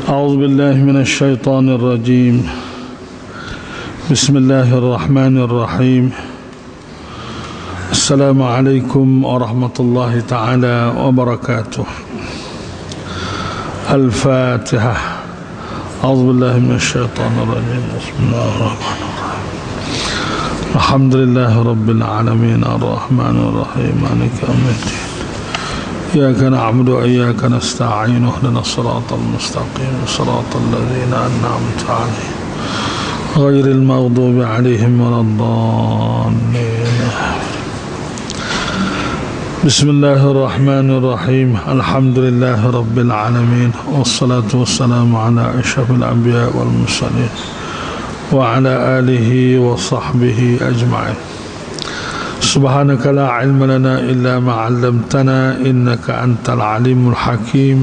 أعوذ بالله من الشيطان الرجيم. بسم الله الرحمن الرحيم. السلام عليكم ورحمة الله تعالى وبركاته. الفاتحة. أعوذ بالله من الشيطان الرجيم. بسم الله الرحمن الرحيم. الحمد لله رب العالمين الرحمن الرحيم مالك يوم الدين. إياك نعبد وإياك نستعين اهدنا الصراط المستقيم صراط الذين أنعمت عليهم غير المغضوب عليهم ولا الضالين. بسم الله الرحمن الرحيم. الحمد لله رب العالمين والصلاة والسلام على أشرف الأنبياء والمرسلين وعلى آله وصحبه أجمعين. سبحانك لا علم لنا إلا ما علمتنا إنك أنت العليم الحكيم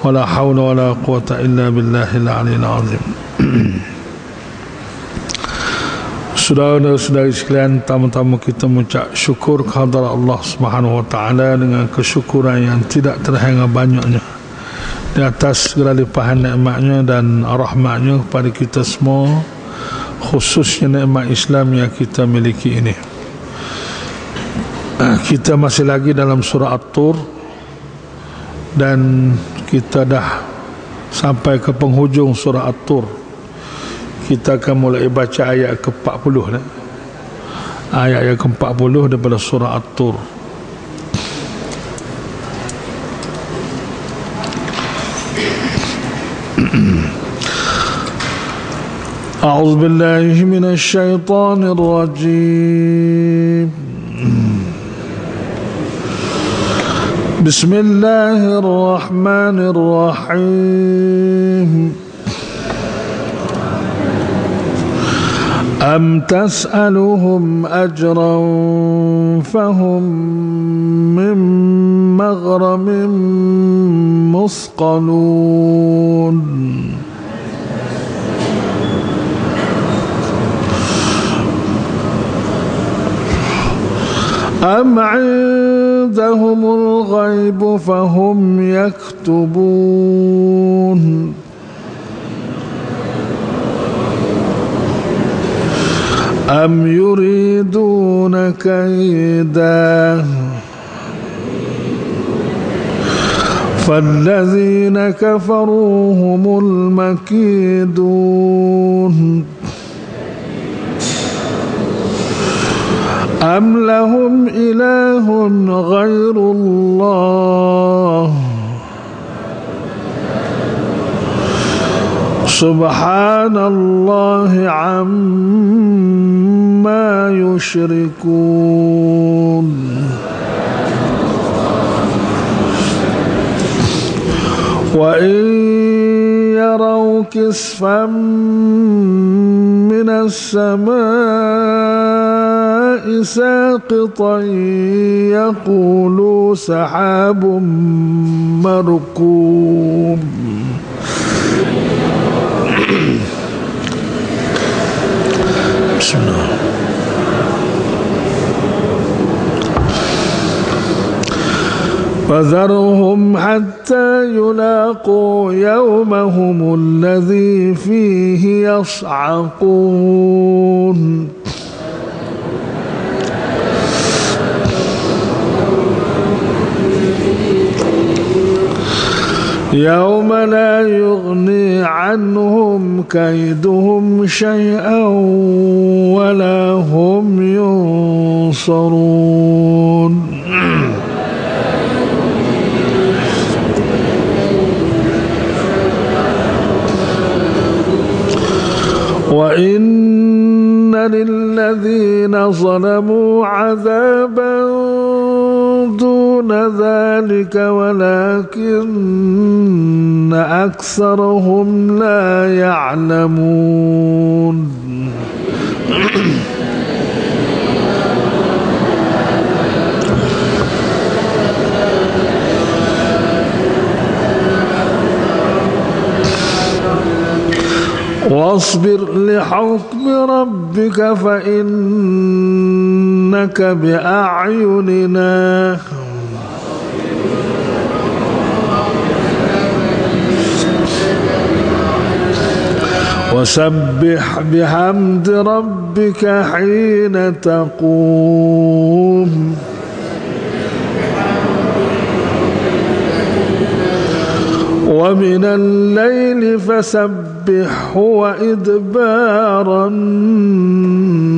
ولا حول ولا قوة إلا بالله العلي العظيم. Saudara-saudari sekalian, tamu-tamu kita mengucap syukur kehadrat Allah Subhanahu wa taala dengan kesyukuran yang tidak terhingga banyaknya di atas segala limpahan nikmatnya dan rahmatnya kepada kita semua, khususnya nikmat Islam yang kita miliki ini. Kita masih lagi dalam surah At-Tur dan kita dah sampai ke penghujung surah At-Tur. Kita akan mulai baca ayat ke-40 ayat yang ke-40 daripada surah At-Tur. A'udzu billahi minasy syaithanir rajim. Bismillahirrahmanirrahim. Am tas'aluhum ajran fahum min maghramin musqalun. Am 'indahumul ghaibu fahum yaktubun. Am yuriduna kaidah fallazina kafaru humul makidun. Am lahum ilahun ghairullah subhanallahi amma yushrikun. Wa in yaraw kisfan minas samaa'i saqitan yaqulu sahabun markum. Bismillah. فذرهم حتى يلاقوا يومهم الذي فيه يصعقون. يوم لا يغني عنهم كيدهم شيئا ولا هم ينصرون. وإن للذين ظلموا عذابا دون ذلك ولكن أكثرهم لا يعلمون. واصبر لحكم ربك فإنك بأعيننا وسبح بحمد ربك حين تقوم ومن الليل فسبحه وإدبار النجوم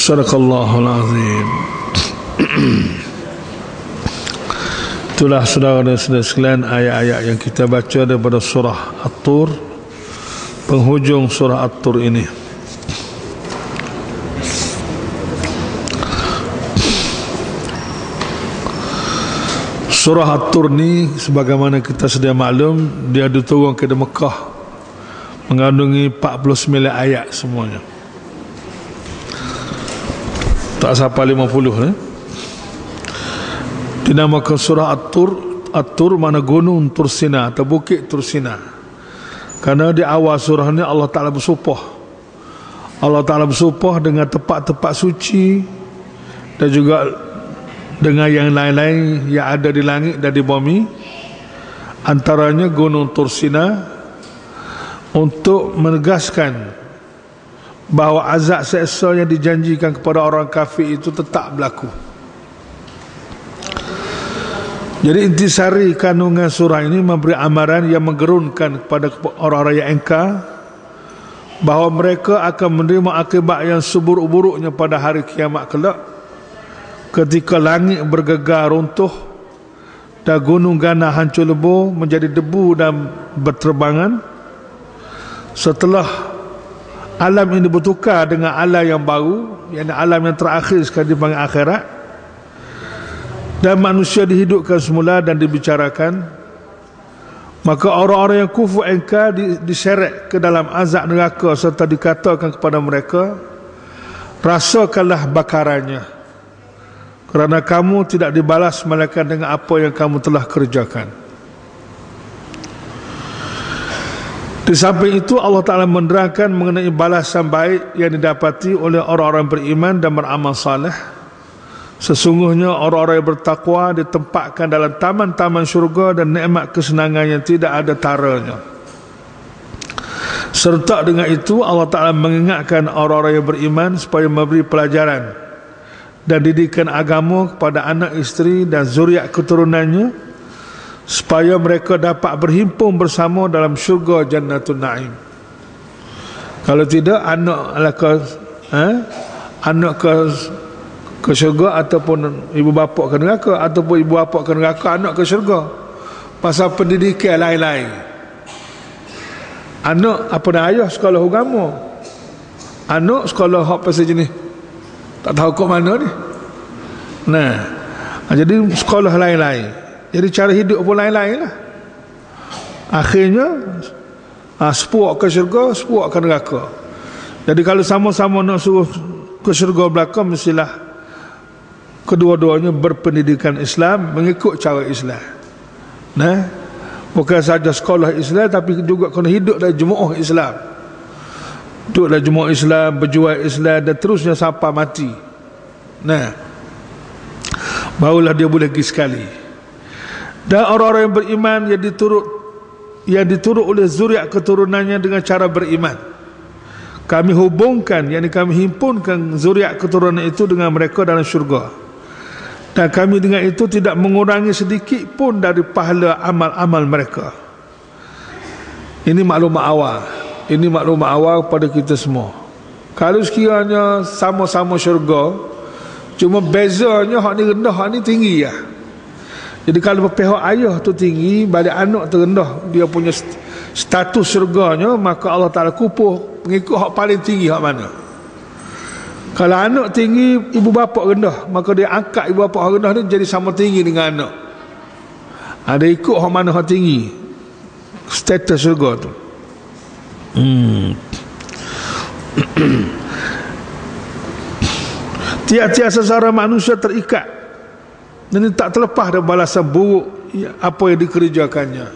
Sadaqallahul Azim. Itulah saudara-saudara sekalian ayat-ayat yang kita baca daripada surah At-Tur, penghujung surah At-Tur ini. Surah At-Tur ni sebagaimana kita sedia maklum, dia diturunkan ke Mekah, mengandungi 49 ayat semuanya. Tak sampai 50 Dinamakan surah At-Tur. At-Tur mana gunung Tursina atau bukit Tursina. Karena di awal surah ni Allah Ta'ala bersumpah. Allah Ta'ala bersumpah dengan tempat-tempat suci dan juga dengan yang lain-lain yang ada di langit dan di bumi, antaranya gunung Tursina, untuk menegaskan bahawa azab seksa yang dijanjikan kepada orang kafir itu tetap berlaku. Jadi intisari kandungan surah ini memberi amaran yang menggerunkan kepada orang-orang yang engkar bahawa mereka akan menerima akibat yang seburuk-buruknya pada hari kiamat kelak, ketika langit bergegar runtuh dan gunung ganah hancur lebur menjadi debu dan berterbangan, setelah alam ini bertukar dengan alam yang baru, yakni alam yang terakhir sekali dipanggil akhirat, dan manusia dihidupkan semula dan dibicarakan. Maka orang-orang yang kufur engkar diseret ke dalam azab neraka serta dikatakan kepada mereka, rasakanlah bakarannya, kerana kamu tidak dibalas melainkan dengan apa yang kamu telah kerjakan. Di samping itu Allah Ta'ala menerangkan mengenai balasan baik yang didapati oleh orang-orang beriman dan beramal saleh. Sesungguhnya orang-orang yang bertakwa ditempatkan dalam taman-taman syurga dan nikmat kesenangan yang tidak ada taranya. Serta dengan itu Allah Ta'ala mengingatkan orang-orang yang beriman supaya memberi pelajaran dan didikan agama kepada anak isteri dan zuriat keturunannya, supaya mereka dapat berhimpun bersama dalam syurga Jannatul Na'im. Kalau tidak, anak ke syurga, ataupun ibu bapa ke neraka, ataupun ibu bapa ke neraka, anak ke syurga. Pasal pendidikan lain-lain. Anak apa nak ayah sekolah agama, anak sekolah hak pasal jenis tak tahu kok mana ni. Nah, jadi sekolah lain-lain. Jadi cara hidup pun lain-lain lah. Akhirnya sepuak ke syurga, sepuak ke neraka. Jadi kalau sama-sama nak suruh ke syurga belakang, mestilah kedua-duanya berpendidikan Islam, mengikut cara Islam. Nah, bukan saja sekolah Islam, tapi juga kena hidup dalam jemaah Islam. Duduk dalam jemaah Islam, berjuang Islam, dan terusnya sampai mati. Nah, barulah dia boleh pergi sekali. Dan orang-orang yang beriman yang diturut oleh zuriat keturunannya dengan cara beriman, kami hubungkan, yakni kami himpunkan zuriat keturunan itu dengan mereka dalam syurga, dan kami dengan itu tidak mengurangi sedikit pun dari pahala amal-amal mereka. Ini maklumat awal. Ini maklumat awal kepada kita semua. Kalau sekiranya sama-sama syurga, cuma bezanya hak ni rendah, hak ni tinggi ya. Jadi kalau pihak ayah tu tinggi, balik anak tu rendah, dia punya status syurganya, maka Allah Ta'ala kupuh mengikut hak paling tinggi hak mana. Kalau anak tinggi, ibu bapa rendah, maka dia angkat ibu bapa rendah ni jadi sama tinggi dengan anak. Ada ikut hak mana hak tinggi status syurga tu. Tiap-tiap seseorang manusia terikat dan tak terlepas dari balasan buruk apa yang dikerjakannya.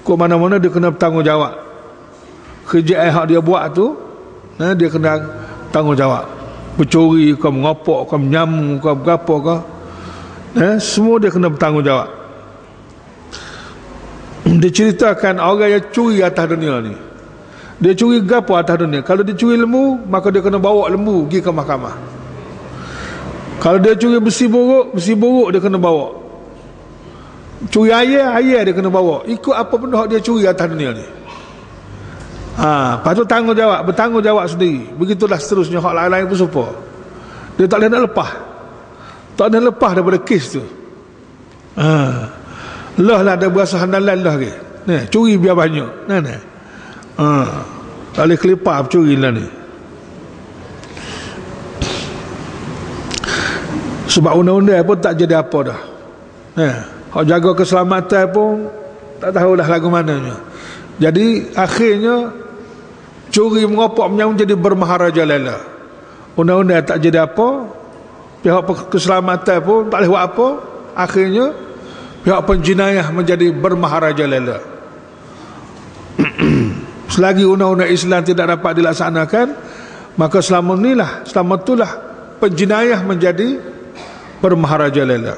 Kok mana-mana dia kena bertanggungjawab. Kerja yang dia buat tu, dia kena tanggungjawab. bercuri ke, mengopok ke, menyamu ke, berapa ke, semua dia kena bertanggungjawab. Dia ceritakan orang yang curi atas dunia ni, dia curi gapo atas dunia. Kalau dia curi lembu, maka dia kena bawa lembu pergi ke mahkamah. Kalau dia curi besi buruk dia kena bawa. Curi air dia kena bawa. Ikut apa benda dia curi atas dunia ni. Lepas tu bertanggungjawab sendiri. Begitulah seterusnya hak lain-lain pun serupa. Dia tak boleh nak lepas. Tak boleh lepas daripada kes tu. Lah ada berasa handalan lah ke. Curi biar banyak. Tak boleh kelipar curi lah ni. Sebab undang-undang pun tak jadi apa dah. Hak jaga keselamatan pun tak tahulah lagu mananya. Jadi akhirnya curi mengopok menyamu jadi bermaharajalela. Undang-undang tak jadi apa, pihak keselamatan pun tak boleh buat apa. Akhirnya pihak penjenayah menjadi bermaharajalela. Selagi undang-undang Islam tidak dapat dilaksanakan, maka selama itulah penjenayah menjadi bermaharajalela.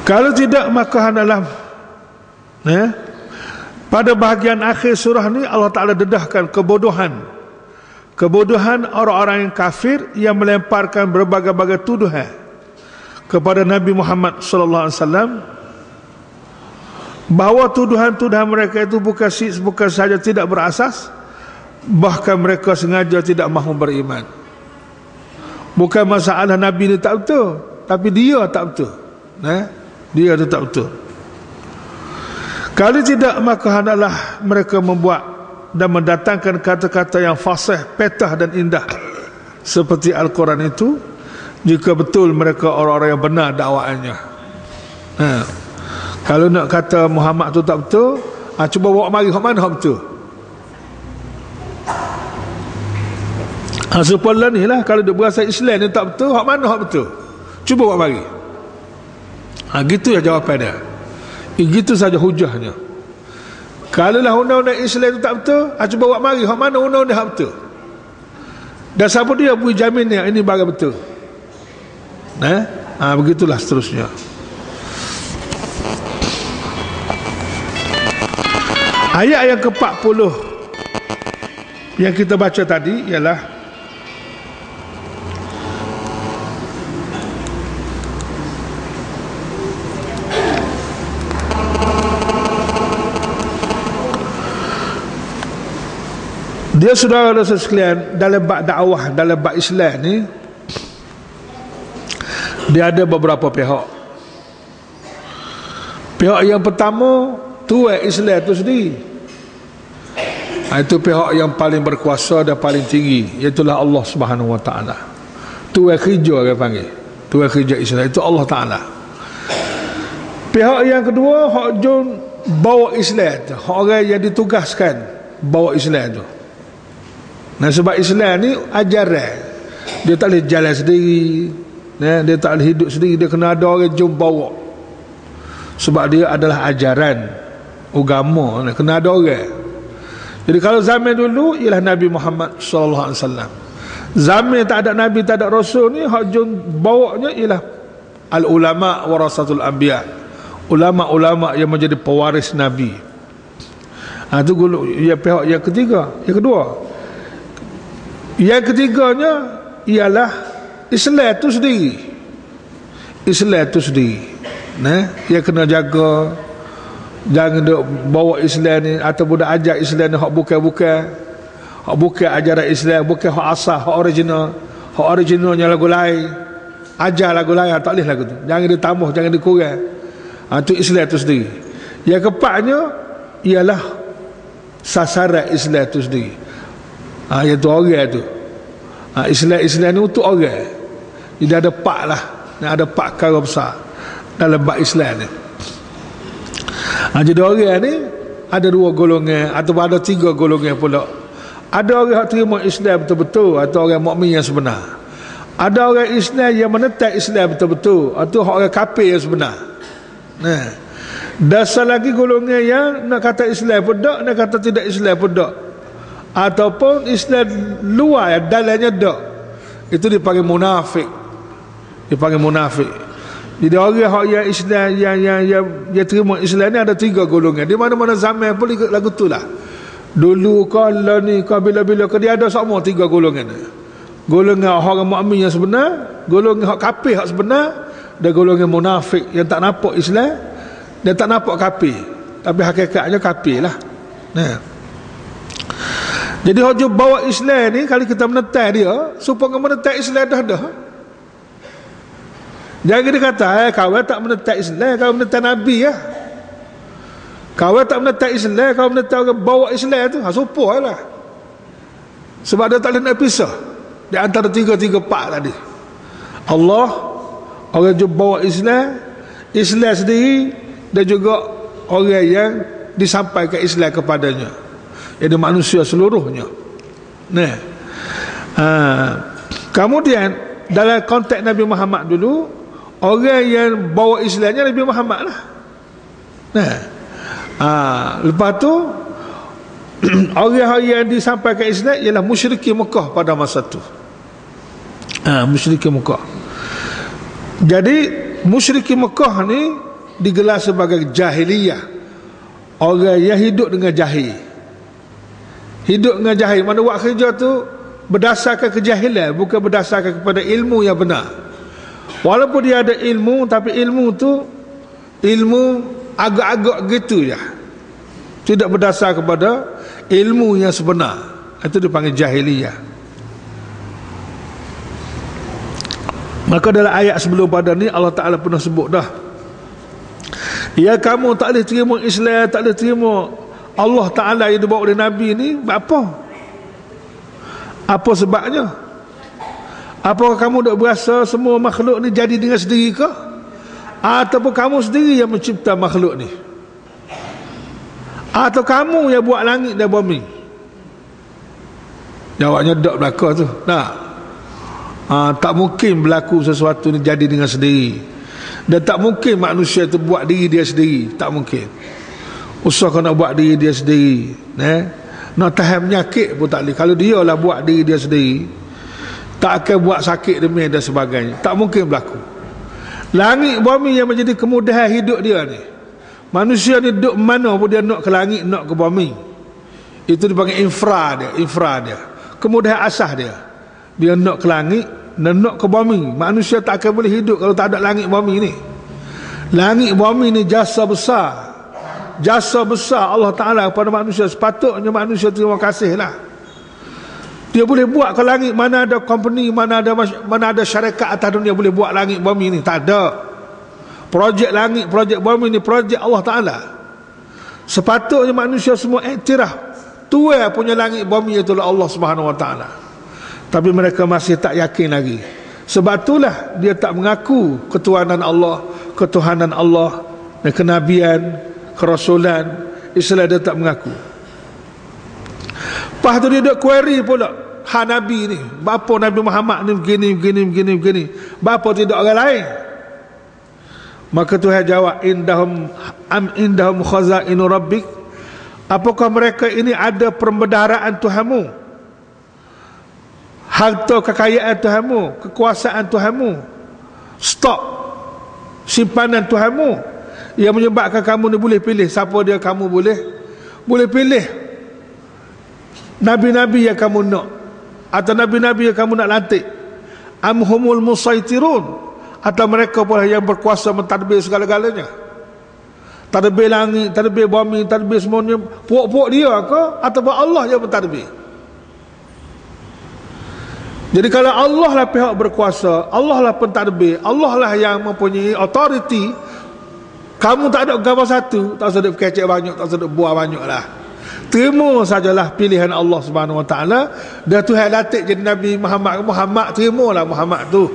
Kalau tidak, maka adalah pada bahagian akhir surah ni Allah Ta'ala dedahkan kebodohan orang-orang yang kafir yang melemparkan berbagai-bagai tuduhan kepada Nabi Muhammad sallallahu alaihi wasallam, bahawa tuduhan-tuduhan mereka itu bukan sahaja tidak berasas, bahkan mereka sengaja tidak mahu beriman. Bukan masalah Nabi ni tak betul, tapi dia tak betul. Dia tu tak betul. Kalau tidak, maka hendaklah mereka membuat dan mendatangkan kata-kata yang fasih, petah dan indah seperti Al-Quran itu, jika betul mereka orang-orang yang benar dakwaannya. Kalau nak kata Muhammad tu tak betul, cuba bawa mari hak mana hak betul. Supaya ni lah, kalau dia berasa Islam ni tak betul, hak mana hak betul, cuba bawa mari. Gitu ya jawapan dia. Gitu saja hujahnya. Kalau lah undang-undang Islam itu tak betul, cuba buat mari hak mana undang-undang hak betul. Dan siapa dia beri jamin ini barang betul. Begitulah seterusnya. Ayat yang ke-40 yang kita baca tadi ialah dia, saudara-saudara sekalian, dalam bab dakwah, dalam bab Islam ni, dia ada beberapa pihak. Pihak yang pertama, tuan Islam itu sendiri. Itu pihak yang paling berkuasa dan paling tinggi, iaitulah Allah Subhanahu Wa Taala. Tuan kerja dia panggil, tuan kerja Islam itu Allah Taala. Pihak yang kedua, hak jom bawa Islam tu, hak orang yang ditugaskan bawa Islam tu. Sebab Islam ni ajaran, dia tak boleh jalan sendiri, dia tak boleh hidup sendiri, dia kena ada orang jom bawa. Sebab dia adalah ajaran agama, kena ada orang. Jadi kalau zaman dulu ialah Nabi Muhammad sallallahu alaihi wasallam. Zaman tak ada Nabi, tak ada Rasul ni, hak jom bawanya ialah al-ulama warasatul anbiya, ulama-ulama yang menjadi pewaris Nabi. Itu ya pihak yang ketiga. Yang kedua, yang ketiganya ialah Islam itu sendiri. Islam itu sendiri. Dia kena jaga, jangan duk bawa Islam ni ataupun dak ajar Islam ni hak bukan ajaran Islam, bukan hak asal, hak original. Hak originalnya lagu lain, ajar lagu lain, tak boleh lagu tu. Jangan ditambah, jangan dikurang. Itu Islam itu sendiri. Yang keempatnya ialah sasaran Islam itu sendiri. Iaitu orang tu. Islam ni untuk orang. Jadi ada pak lah, ada pak perkara besar dalam bab Islam ni. Jadi orang ni ada dua golongan atau ada tiga golongan pula. Ada orang yang terima Islam betul-betul, atau orang mukmin yang sebenar. Ada orang Islam yang menentang Islam betul-betul, atau orang kafir yang sebenar. Dasar lagi golongan yang nak kata Islam pun tak, nak kata tidak Islam pun tak. ataupun Islam luar dalamnya dak, itu dipanggil munafik. Dipanggil munafik. Jadi orang yang Islam yang terima Islam ni ada 3 golongan. Di mana-mana zaman pun lagu tu lah. Dulu kala ni bila-bila dia ada sama 3 golongan. Golongan orang mukmin yang sebenar, golongan hak kafir hak sebenar, dan golongan munafik yang tak nampak Islam dan tak nampak kafir, tapi hakikatnya kafir lah. Nah. Jadi hak bawa Islam ni kalau kita menetai dia, supaya menetai Islam dah. Jangan dia kata, kawan tak menetai Islam, kawan menetai Nabi ya. Kawan tak menetai Islam, kawan menetai orang bawa Islam tu, supaya lah. Sebab dia tak boleh nak pisah di antara 3 part tadi. Allah, orang yang bawa Islam sendiri, dan juga orang yang disampaikan Islam kepadanya, iaitu manusia seluruhnya. Nah, kemudian dalam konteks Nabi Muhammad dulu, orang yang bawa Islamnya Nabi Muhammad lah. Nah, lepas tu orang yang disampaikan Islam ialah musyrikin Mekah pada masa tu. Musyrikin Mekah. Jadi musyrikin Mekah ni digelar sebagai jahiliyah. Orang yang hidup dengan jahil. Hidup dengan jahil, mana buat kerja tu berdasarkan kejahilan, bukan berdasarkan kepada ilmu yang benar. Walaupun dia ada ilmu, tapi ilmu tu ilmu agak-agak gitu ya, tidak berdasar kepada ilmu yang sebenar. Itu dipanggil jahiliyah. Maka dalam ayat sebelum pada ni Allah Ta'ala pernah sebut dah, ya kamu tak boleh terima Islam, tak boleh terima Allah Ta'ala yang dibawa oleh Nabi ni. Apa? Apa sebabnya? Apakah kamu tak berasa semua makhluk ni jadi dengan sendiri ke? Ataupun kamu sendiri yang mencipta makhluk ni? Atau kamu yang buat langit dan bumi? Jawabnya tak berlaku tu. Tak mungkin berlaku sesuatu ni jadi dengan sendiri. Dan tak mungkin manusia tu buat diri dia sendiri. Tak mungkin. Usaha kau nak buat diri dia sendiri, nak tahan penyakit pun tak boleh. Kalau dia lah buat diri dia sendiri, tak akan buat sakit demi dan sebagainya. Tak mungkin berlaku. Langit bumi yang menjadi kemudahan hidup dia ni, manusia ni duduk mana pun dia nak ke langit, nak ke bumi. Itu dipanggil infra dia, kemudahan asas dia. Dia nak ke langit dan nak ke bumi. Manusia tak akan boleh hidup kalau tak ada langit bumi ni. Langit bumi ni jasa besar Allah Ta'ala kepada manusia. Sepatutnya manusia terima kasih lah. Dia boleh buat ke langit. Mana ada company, mana ada syarikat atas dunia boleh buat langit bumi ni? Tak ada. Projek langit, projek bumi ni projek Allah Ta'ala. Sepatutnya manusia semua iktiraf Tuhan punya langit bumi itulah Allah Subhanahu Wa Ta'ala. Tapi mereka masih tak yakin lagi. Sebab itulah dia tak mengaku ketuhanan Allah dan kenabian, kerasulan Islam. Dia tak mengaku. Lepas tu dia duk query pula, Nabi ni, bapa Nabi Muhammad ni begini. Bapa tidak orang lain? Maka Tuhan jawab, indahum khazainu rabbik, apakah mereka ini ada perbendaharaan Tuhanmu, harta kekayaan Tuhanmu, kekuasaan Tuhanmu, stok simpanan Tuhanmu, yang menyebabkan kamu ni boleh pilih siapa dia kamu boleh pilih nabi-nabi yang kamu nak, atau nabi-nabi yang kamu nak lantik. Amhumul musaitirun, atau mereka pula yang berkuasa mentadbir segala-galanya, tadbir langit, tadbir bumi, tadbir semuanya. Puak-puak dia ke ataupun Allah yang mentadbir? Jadi kalau Allah lah pihak berkuasa, Allah lah pentadbir, Allah lah yang mempunyai authority, kamu tak ada gambar satu, tak usah berkecek banyak, tak usah buah banyak lah. Terima sajalah pilihan Allah Subhanahu Wa Ta'ala. Dan Tuhan latih jadi Nabi Muhammad, terimalah Muhammad tu.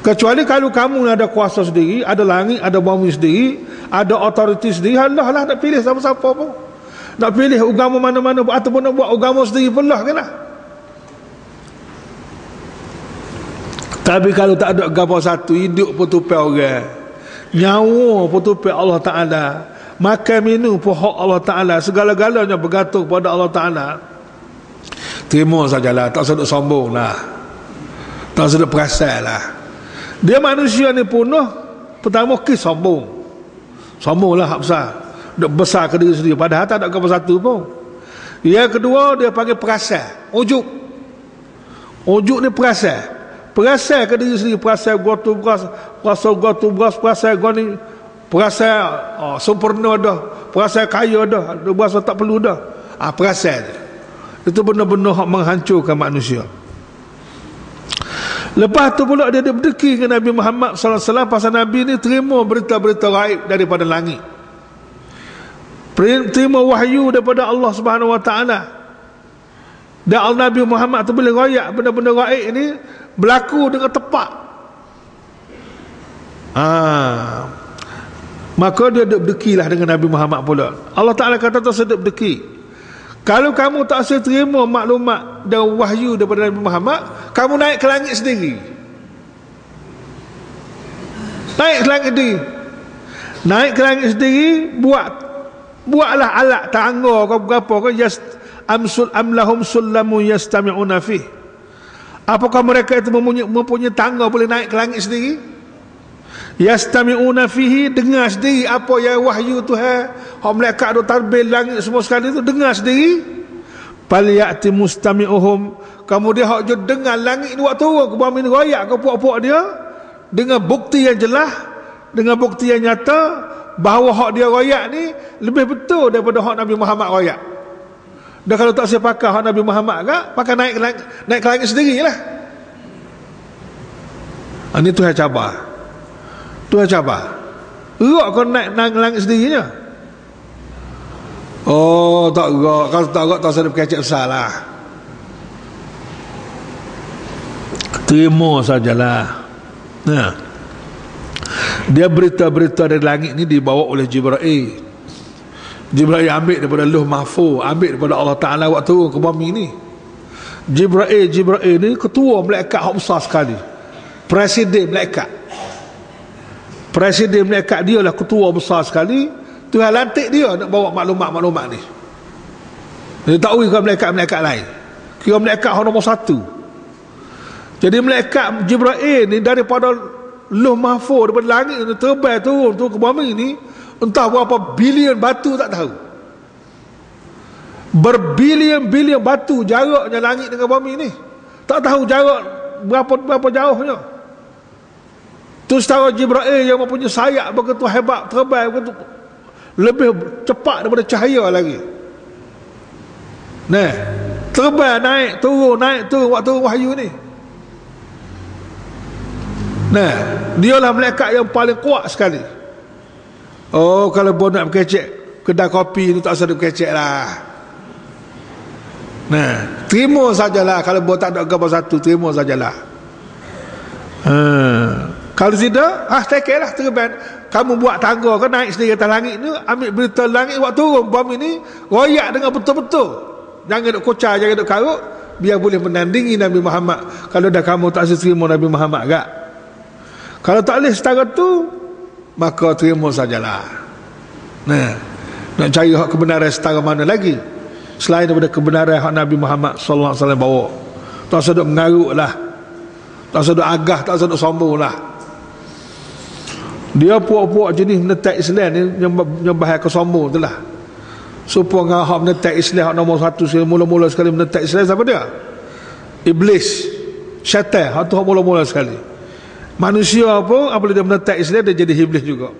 Kecuali kalau kamu ada kuasa sendiri, ada langit, ada bumi sendiri, ada authority sendiri, Allah lah nak pilih siapa-siapa pun. Nak pilih agama mana-mana, ataupun nak buat agama sendiri pun lah kan lah. Tapi kalau tak ada agama satu, hidup pun tupai orang, nyawa pun tupai Allah Ta'ala, makan minum pun hak Allah Ta'ala, segala-galanya bergantung kepada Allah Ta'ala. Terima sajalah, tak sedut sombong lah, tak sedut perasan lah. Dia manusia ni punah. Pertama sombong. Sombong lah hak besar, duk besar ke diri sendiri, padahal tak ada apa satu pun. Yang kedua dia panggil perasan, ujuk. Ujuk ni perasan. Perasan ke diri sendiri, perasan gua tu beras, perasan gua ni, perasan sempurna dah, perasan kaya dah, berasa tak perlu dah. Perasan itu benar-benar hak menghancurkan manusia. Lepas tu pula dia berdeki dengan Nabi Muhammad sallallahu alaihi wasallam pasal Nabi ni terima berita-berita gaib daripada langit, terima wahyu daripada Allah Subhanahu wa taala. Dan Nabi Muhammad tu boleh royak benda-benda gaib ni berlaku dengan tepat. Maka dia berdekilah dengan Nabi Muhammad pula. Allah Taala kata tu sedap berdeki. Kalau kamu tak saya terima maklumat dan wahyu daripada Nabi Muhammad, kamu naik ke langit sendiri. Naik ke langit sendiri. Naik ke langit sendiri, buatlah alat tangga kau berapa kau amlahum sullamu yastami'una fih. Apakah mereka itu mempunyai tangga boleh naik ke langit sendiri? Yastami'una fihi, dengar sendiri apa yang wahyu Tuhan, hak malaikat duk tarbin langit semua sekali tu dengar sendiri. Fal ya'ti mustami'uhum, kemudian hak je dengar langit ni waktu turun ke bumi ni royak ke puak-puak dia dengan bukti yang jelas, dengan bukti yang nyata bahawa hak dia royak ni lebih betul daripada hak Nabi Muhammad royak. Dan kalau tak saya pakai hak Nabi Muhammad ke, pakai naik ke langit sendirilah. Ini Tuhan cabar. Tuhan cabar. Gerak kau naik langit sendirinya. Oh, tak gerak. Kalau tak gerak tak usah berkecek besar lah. Terima sajalah. Nah, dia berita-berita dari langit ni dibawa oleh Jibril. Jibril ambil daripada Lauh Mahfuz, ambil daripada Allah Ta'ala waktu turun ke bumi ni. Jibril ni ketua malaikat hak besar sekali, presiden malaikat. Presiden malaikat dia lah ketua besar sekali. Tuhan lantik dia nak bawa maklumat-maklumat ni. Dia tak uri ke malaikat-malaikat lain. Kira malaikat nombor satu. Jadi malaikat Jibril ni daripada Lauh Mahfuz, daripada langit ni terbang turun ke bumi ni, entah berapa bilion batu tak tahu. Berbilion-bilion batu jaraknya langit dengan bumi ni. Tak tahu jarak berapa jauhnya. Tu setara Jibril yang mempunyai sayap begitu hebat, terbang begitu lebih cepat daripada cahaya lagi. Nah, terbang naik turun waktu wahyu ni. Nah, dialah malaikat yang paling kuat sekali. Oh, kalau boleh nak berkecek kedai kopi ni tak usah berkecek lah. Nah, terima sajalah. Kalau boleh tak ada gambar satu, terima sajalah. Kalau tidak, take lah terbang. Kamu buat tangga ke naik sendiri atas langit ni, ambil berita langit waktu turun bumi ni, royak dengan betul-betul. Jangan duk kocar, jangan duk karut, biar boleh menandingi Nabi Muhammad. Kalau dah kamu tak terima Nabi Muhammad gak. Kalau tak boleh setara tu, maka terima sajalah. Nah, nak cari hak kebenaran setara mana lagi selain daripada kebenaran hak Nabi Muhammad sallallahu alaihi wasallam bawa. Tak usah duk mengarut lah, tak usah duk agah, tak usah duk sombong lah. Dia puak-puak jenis menetak Islam ni yang bahaya kesombong tu lah. Supaya hak menetak Islam, hak nombor satu sekali, mula-mula sekali menetak Islam siapa dia? Iblis, syaitan. Hak tu hak mula-mula sekali. Manusia pun apabila dia menetak Islam, dia jadi iblis juga.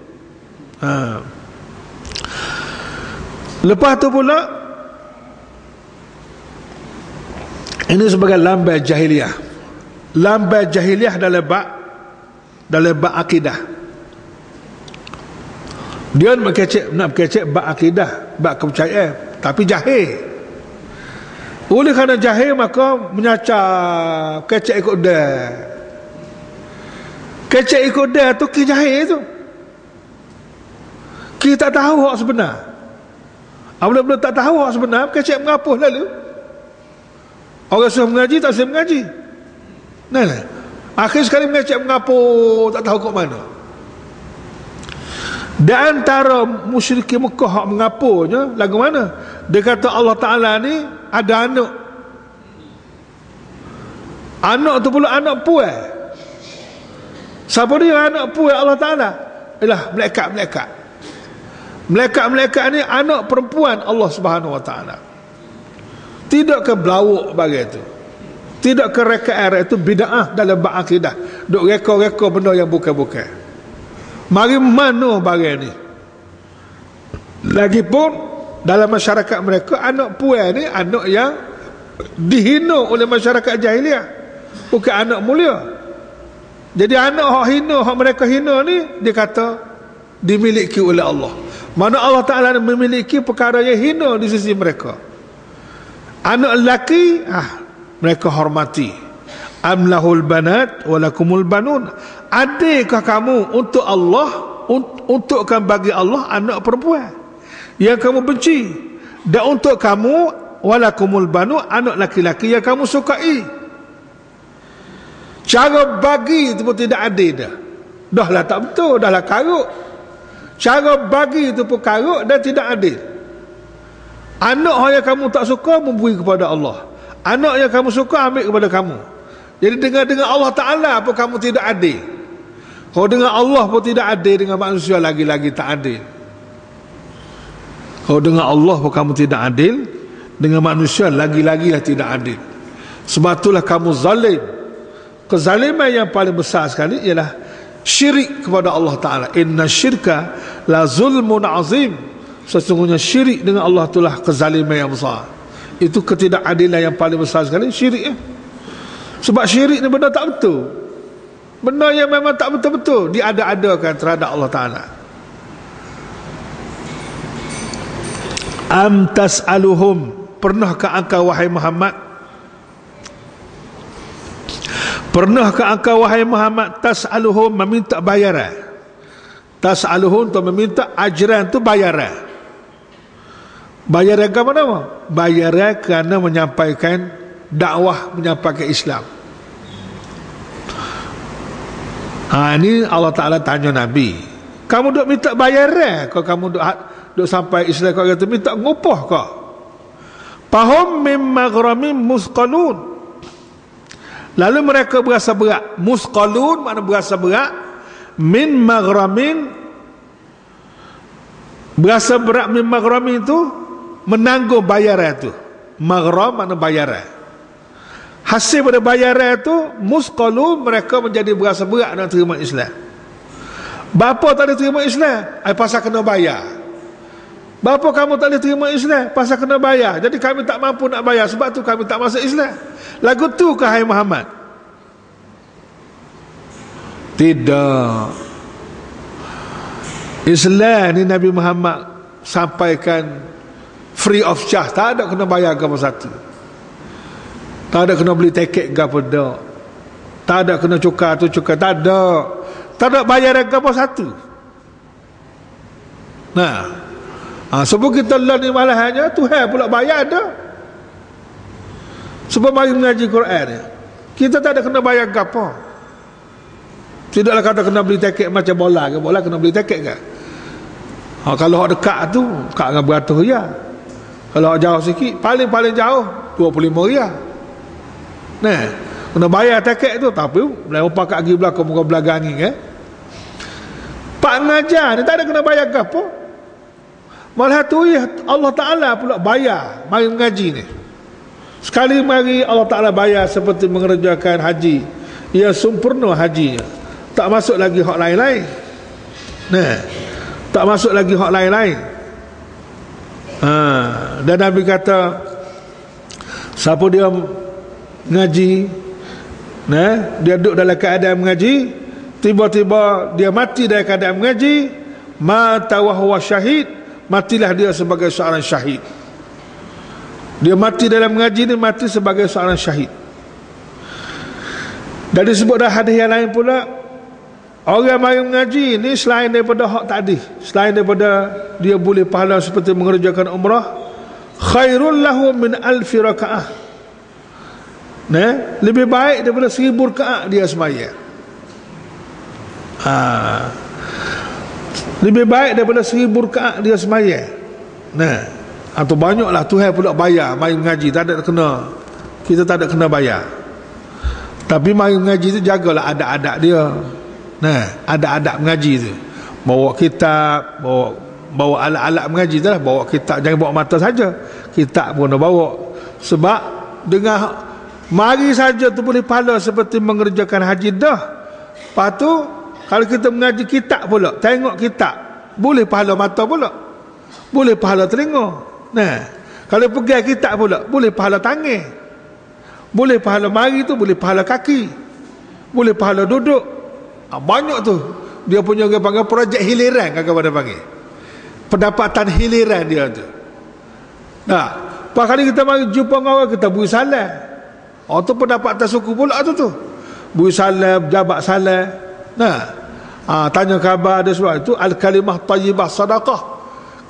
Lepas tu pula, ini sebagai lambai jahiliyah. Lambai jahiliyah dalam bab akidah. Dia nak berkecek bab akidah, bab kepercayaan, tapi jahil. Oleh kerana jahil maka menyacap kecek ikut dah. Kecek ikut dah tu ki jahil tu. Kita tak tahu hak sebenar. Apabila tak tahu hak sebenar, kecek mengapuh lalu. Orang suruh mengaji tak suruh mengaji. Nah, akhir sekali mengecek mengapuh tak tahu kat mana. Di antara musyrikin Mekah hak mengapuhnya lagu mana? Dia kata Allah Ta'ala ni ada anak. Anak tu pula anak puan. Siapa dia anak puan Allah Ta'ala? Ialah malaikat-malaikat. Malaikat-malaikat ni anak perempuan Allah Subhanahu Wa Ta'ala. Tidak ke belawuk bagi itu, tidak ke reka-era, itu bid'ah dalam berakidah. Duk reka-reka benda yang bukan-bukan. Mari mana bagi ni? Lagipun dalam masyarakat mereka, anak puan ni anak yang dihina oleh masyarakat jahiliah, bukan anak mulia. Jadi anak hak hina, hak mereka hina ni, dia kata dimiliki oleh Allah. Mana Allah Ta'ala memiliki perkara yang hina di sisi mereka. Anak lelaki, mereka hormati. Amlahul banat walakumul banun. Adakah kamu untuk Allah, untukkan bagi Allah anak perempuan yang kamu benci, dan untuk kamu walakumul banu, anak laki-laki yang kamu sukai. Cara bagi itu pun tidak adil dah. Dah lah tak betul, dah lah karut. Cara bagi itu pun karut dan tidak adil. Anak yang kamu tak suka memberi kepada Allah, anak yang kamu suka ambil kepada kamu. Jadi dengan Allah Ta'ala pun kamu tidak adil. Kalau dengan Allah pun tidak adil, dengan manusia lagi-lagi tak adil. Kalau dengan Allah pun kamu tidak adil, dengan manusia lagi-lagi lah tidak adil. Sebab itulah kamu zalim. Kezaliman yang paling besar sekali ialah syirik kepada Allah Ta'ala. Inna syirka la zulmun azim. Sesungguhnya syirik dengan Allah itulah kezaliman yang besar. Itu ketidakadilan yang paling besar sekali, syirik. Sebab syirik ni benda tak betul, benda yang memang tak betul-betul diada-adakan terhadap Allah Ta'ala. Am tas'aluhum, pernahkah engkau wahai Muhammad, pernahkah engkau wahai Muhammad tas'aluhum, meminta bayaran. Tas'aluhum tu meminta, ajran tu bayaran. Bayaran ke mana? Bayaran kerana menyampaikan dakwah, menyampaikan Islam. Ini Allah Ta'ala tanya Nabi, kamu duk minta bayaran kau, kamu duk sampai Islam kau kata minta ngupah kau. Fahum mim maghramin musqalun, lalu mereka berasa berat. Musqalun makna berasa berat. Min maghramin, berasa berat. Min maghramin itu menanggung bayaran itu. Maghram makna bayaran. Hasil pada bayaran itu musqalun, mereka menjadi berasa berat nak terima Islam. Bapa tak boleh terima Islam? Pasal kena bayar. Bapa kamu tak boleh terima Islam? Pasal kena bayar. Jadi kami tak mampu nak bayar, sebab tu kami tak masuk Islam. Lagu tu ke hai Muhammad? Tidak. Islam ni Nabi Muhammad sampaikan free of charge. Tak ada kena bayar apa satu. Tak ada kena beli tiket ke apa dak. Tak ada kena cukar tu cukar, tak ada. Tak ada bayaran ke apa satu. Nah, sebab kita learn ni malahannya Tuhan pula bayar dah. Sebab mari mengaji Quran ni, kita tak ada kena bayar ke apa. Tidaklah kata kena beli tiket macam bola ke, bola kena beli tiket ke. Kalau hak dekat tu kat dengan beratus riyal. Kalau hak jauh sikit, paling jauh 25 riyal. Nah, kena bayar tiket tu. Tapi lepas kat pergi belakang muka belakang ni kan. Pak ngajar ni tak ada kena bayar ke apa. Malah tu Allah Ta'ala pula bayar mari mengaji ni. Sekali mari Allah Ta'ala bayar seperti mengerjakan haji, ia sempurna hajinya. Tak masuk lagi hak lain-lain. Nah, tak masuk lagi hak lain-lain. Dan Nabi kata, siapa dia ngaji, nah, dia duduk dalam keadaan mengaji, tiba-tiba dia mati dalam keadaan mengaji, mata wa huwa syahid, matilah dia sebagai seorang syahid. Dia mati dalam mengaji ni, mati sebagai seorang syahid. Dan disebut dalam hadis yang lain pula, orang yang mengaji ni selain daripada hak tadi, selain daripada dia boleh pahala seperti mengerjakan umrah, khairul lahu min alfi rakaah, nah, lebih baik daripada 1000 rakaat dia sembahyang. Lebih baik daripada 1000 rakaat dia sembahyang. Nah, atau banyaklah Tuhan pula bayar mari mengaji, tak ada kena, kita tak ada kena bayar. Tapi mari mengaji tu jagalah adab-adab dia. Nah, adab-adab mengaji tu. Bawa kitab, bawa alat-alat mengaji tu lah. Bawa kitab, jangan bawa mata saja. Kitab pun bawa. Sebab dengan mari saja tu boleh pahala seperti mengerjakan haji dah. Lepas tu kalau kita mengaji kitab pula, tengok kitab, boleh pahala mata pula, boleh pahala telinga. Nah, kalau pegang kitab pula, boleh pahala tangan, boleh pahala mari tu, boleh pahala kaki, boleh pahala duduk. Banyak tu. Dia punya orang panggil projek hiliran, kakak pada panggil pendapatan hiliran dia tu. Nah, pak kali kita mari jumpa dengan orang, kita beri salam. Tu pendapatan suku pula tu. Beri salam, jabat salam. Nah, tanya khabar ada sebab itu al-kalimah tayyibah sadaqah.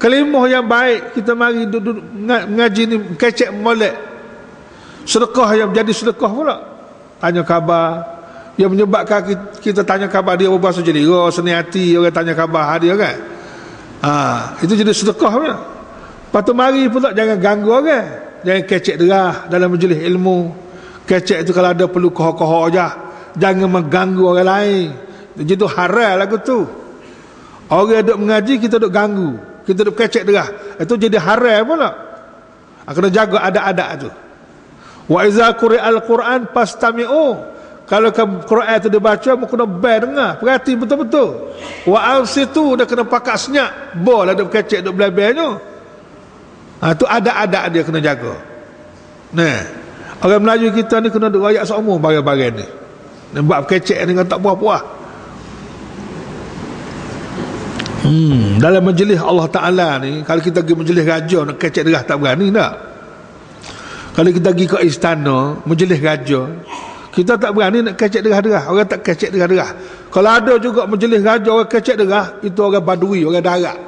Kalimah yang baik, kita mari duduk ngaji ni kecek molek. Sedekah yang menjadi sedekah pula. Tanya khabar yang menyebabkan kita tanya khabar dia berbahasa jadi senang hati orang tanya khabar dia kan. Itu jadi sedekah pula. Lepas tu mari pula jangan ganggu orang. Jangan kecek derah dalam majlis ilmu. Kecek itu kalau ada perlu koh-koh aja. Jangan mengganggu orang lain. Jadi tu haram lagu tu. Orang duk mengaji, kita duk ganggu, kita duk kecek derah, itu jadi haram pula. Kena jaga adab-adab tu. Wa iza quri'al Quran fastami'u. Kalau Quran tu dibaca, mu kena dengar, perhati betul-betul. Wa ansitu, dah kena pakat senyap. Boleh duk kecek duk belabelnya. Tu adab-adab dia kena jaga. Nah, orang Melayu kita ni kena duk rayak seumur barang-barang ni. Nampak kecek ni tak puas-puas. Dalam majlis Allah Ta'ala ni, kalau kita pergi majlis raja nak kecek derah tak berani tak? Kalau kita pergi ke istana majlis raja, kita tak berani nak kecek derah-derah. Orang tak kecek derah-derah. Kalau ada juga majlis raja orang kecek derah, itu orang badui, orang darat.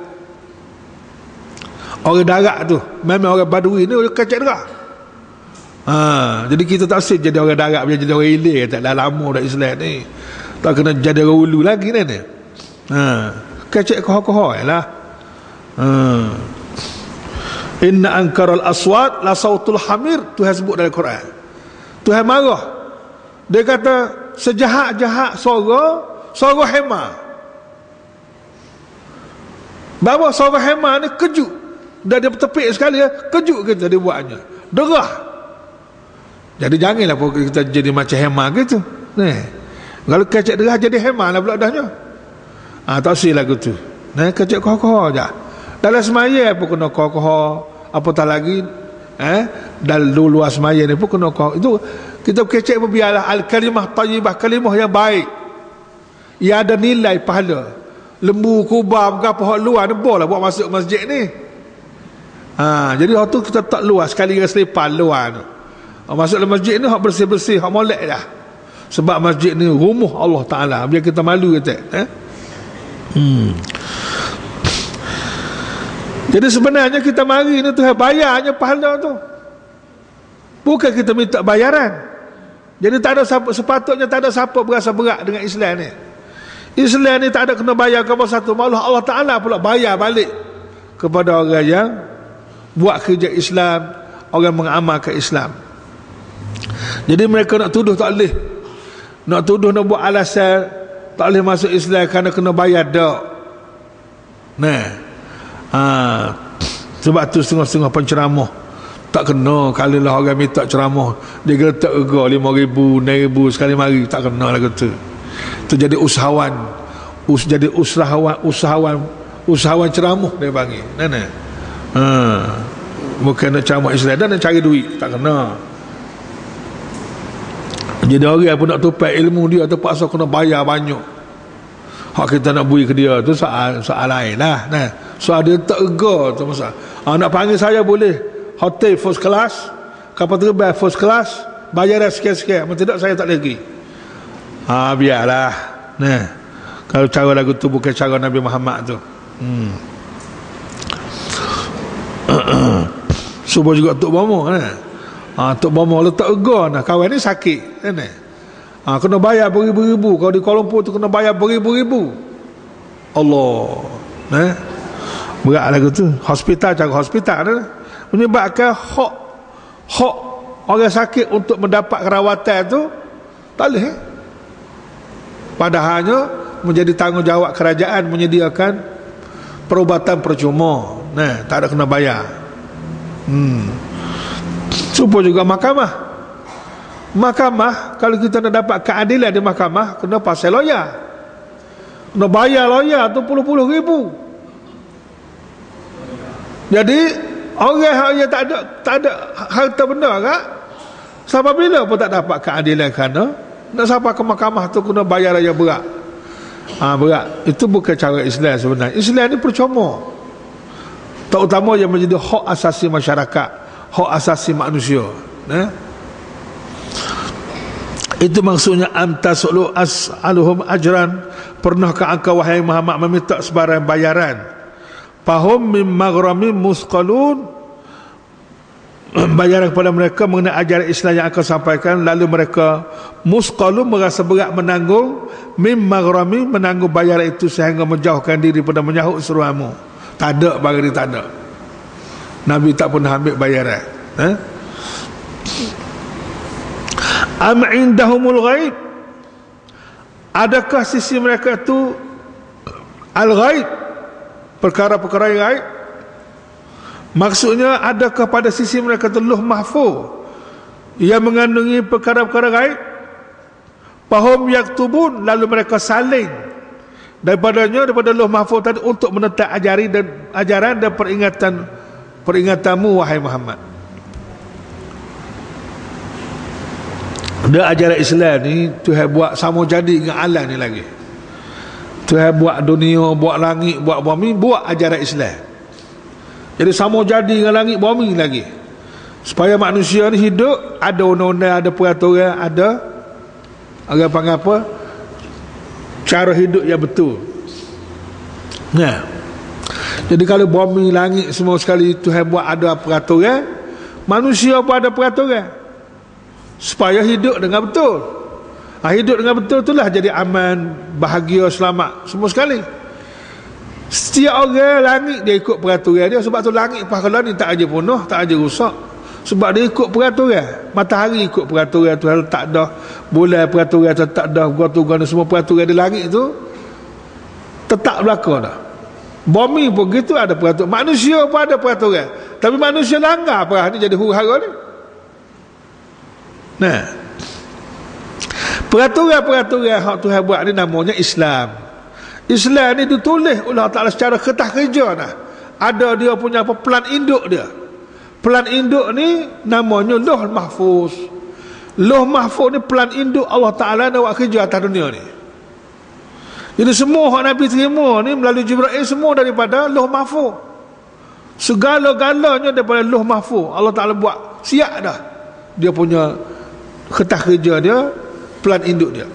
Orang darat tu memang orang badui ni orang kecek derah. Jadi kita tak sih jadi orang darat, biar jadi orang ilir. Tak dah lama dah Islam ni, tak kena jadi orang ulu lagi ni. Kecek koh-koh lah. Inna ankaral aswat la sautul hamir, Tuhan sebut dalam Quran. Tuhan marah. Dia kata sejahat-jahat suara hema. Bawa suara hema ni kejut. Dah dia tertepik sekali ya, kejut kita dia buatnya. Derah. Jadi janganlah kita jadi macam hema gitu. Kalau kecek derah jadi hema lah pula dahnya. Tak sih lagu tu. Kecek koh-koh aja. Dalam semaya pun kena koh-koh. Apatah lagi dalam luar semaya ni pun kena koh. Itu kita kecek biarlah al-kalimah tayyibah, kalimah yang baik. Ia ada nilai pahala. Lembu kubam ke apa luar ni boleh buat masuk masjid ni. Jadi waktu tu kita tak luar sekali dengan selipar luar tu. Masuk dalam masjid ni hak bersih-bersih, hak molek dah. Sebab masjid ni rumah Allah Ta'ala. Biar kita malu kata. Jadi sebenarnya kita mari ni Tuhan bayarnya pahala tu. Bukan kita minta bayaran. Jadi tak ada siapa, sepatutnya tak ada siapa berasa berat dengan Islam ni. Islam ni tak ada kena bayar kepada satu, malah Allah Ta'ala pula bayar balik kepada orang yang buat kerja Islam, orang mengamalkan Islam. Jadi mereka nak tuduh tak boleh. Nak tuduh nak buat alasan tak boleh masuk Islam kerana kena bayar dak. Sebab tu setengah-setengah penceramah tak kena. Kalau lah orang minta ceramah dia geletak rega 5,000, 6,000 sekali mari, tak kena lah kata. Tu jadi usahawan. Jadi usahawan ceramah dia panggil. Bukan nak ceramah Islam dan nak cari duit, tak kena. Jadi orang pun nak tupai ilmu dia terpaksa kena bayar banyak. Hak kita nak beri ke dia tu soal lain lah. Soal dia tak rega tu masa. Nak panggil saya boleh hotel first class, kapal terbang first class, bayar dah sekian-sekian. Kalau tidak saya tak lagi. Biarlah. Kalau cara lagu tu bukan cara Nabi Muhammad tu. Subuh juga Tok Bomo Tok Bomo letak rega kawan ni sakit kena bayar beribu-ribu. Kalau di Kuala Lumpur tu kena bayar beribu-ribu. Allah berat lagu tu. Hospital, cara hospital menyebabkan hak orang sakit untuk mendapat rawatan tu Tak boleh. Padahalnya menjadi tanggungjawab kerajaan menyediakan perubatan percuma. Nah, tak ada kena bayar. Supaya juga mahkamah. Mahkamah, kalau kita nak dapat keadilan di mahkamah, kena pasal lawyer. Kena bayar lawyer tu puluh-puluh ribu. Jadi orang yang tak ada harta benda kan, sampai bila pun tak dapat keadilan kerana nak sampai ke mahkamah tu kena bayar yang berat. Berat. Itu bukan cara Islam sebenarnya. Islam ni percuma. Terutama yang menjadi hak asasi masyarakat, hak asasi manusia. Itu maksudnya amtasulu as'aluhum ajran. Pernahkah engkau wahai Muhammad meminta sebarang bayaran? Fahum min maghramin musqalun, bayaran kepada mereka mengenai ajaran Islam yang akan sampaikan, lalu mereka musqalun, merasa berat menanggung, min maghramin, menanggung bayaran itu sehingga menjauhkan diri pada menyahut seruanmu. Tak ada bagi tak ada. Nabi tak pernah ambil bayaran. Am indahumul ghaib, adakah sisi mereka itu al-ghaib, perkara-perkara yang gaib? Maksudnya adakah pada sisi mereka itu lauh mahfuz yang mengandungi perkara-perkara gaib? Fahum yaktubun, lalu mereka salin daripada lauh mahfuz tadi untuk menetap ajaran dan peringatanmu wahai Muhammad. Dia ajaran Islam ni Tuhan buat sama jadi dengan alam ni lagi. Tuhan buat dunia, buat langit, buat bumi, buat ajaran Islam. Jadi sama jadi dengan langit bumi lagi. Supaya manusia ni hidup ada undang-undang, ada peraturan, ada apa cara hidup yang betul. Jadi kalau bumi, langit semua sekali Tuhan buat ada peraturan, manusia pun ada peraturan supaya hidup dengan betul. Hidup dengan betul itulah jadi aman, bahagia, selamat semua sekali. Setiap orang langit dia ikut peraturan dia. Sebab tu langit pahala ni tak aja punah, tak aja rusak. Sebab dia ikut peraturan. Matahari ikut peraturan Tuhan tak dah, bulan peraturan tak dah, gua semua peraturan di langit tu tetap berlaku dah. Bumi pun gitu ada peraturan. Manusia pun ada peraturan. Tapi manusia langgar perah ni jadi huru-hara ni. Peraturan-peraturan hak Tuhan buat ni namanya Islam. Islam ni ditulis oleh Allah Ta'ala secara kertas kerja dah. Ada dia punya plan induk dia. Plan induk ni namanya Lauh Mahfuz. Lauh Mahfuz ni plan induk Allah Ta'ala nak buat kerja atas dunia ni. Jadi semua hak Nabi terima ni melalui Jibril, semua daripada Lauh Mahfuz. Segala-galanya daripada Lauh Mahfuz. Allah Ta'ala buat siap dah dia punya kertas kerja dia, plan induk dia.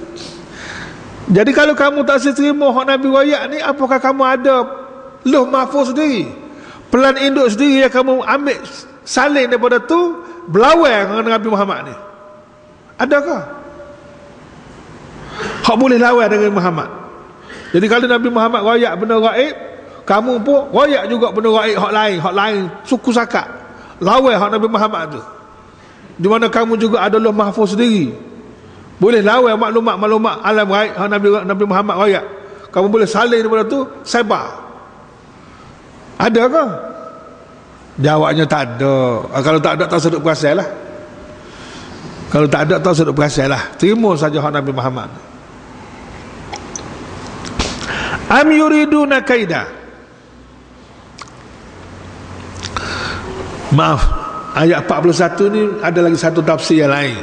Jadi kalau kamu tak seterima hak Nabi wayak ni, apakah kamu ada Lauh Mahfuz sendiri, plan induk sendiri yang kamu ambil salin daripada tu berlawan dengan Nabi Muhammad ni? Adakah hak boleh lawan dengan Muhammad? Jadi kalau Nabi Muhammad wayak benda gaib, kamu pun wayak juga benda gaib hak lain suku sakat lawan hak Nabi Muhammad tu, di mana kamu juga ada Lauh Mahfuz sendiri, boleh lawan maklumat alam gaib hak Nabi Muhammad wayak. Kamu boleh salin daripada tu sebar. Adakah? Jawabnya tak ada. Kalau tak ada, tak sedut perasan lah. Kalau tak ada, tak sedut perasan lah. Terima saja hak Nabi Muhammad. Am yuriduna kaida. Maaf, ayat 41 ni ada lagi satu tafsir yang lain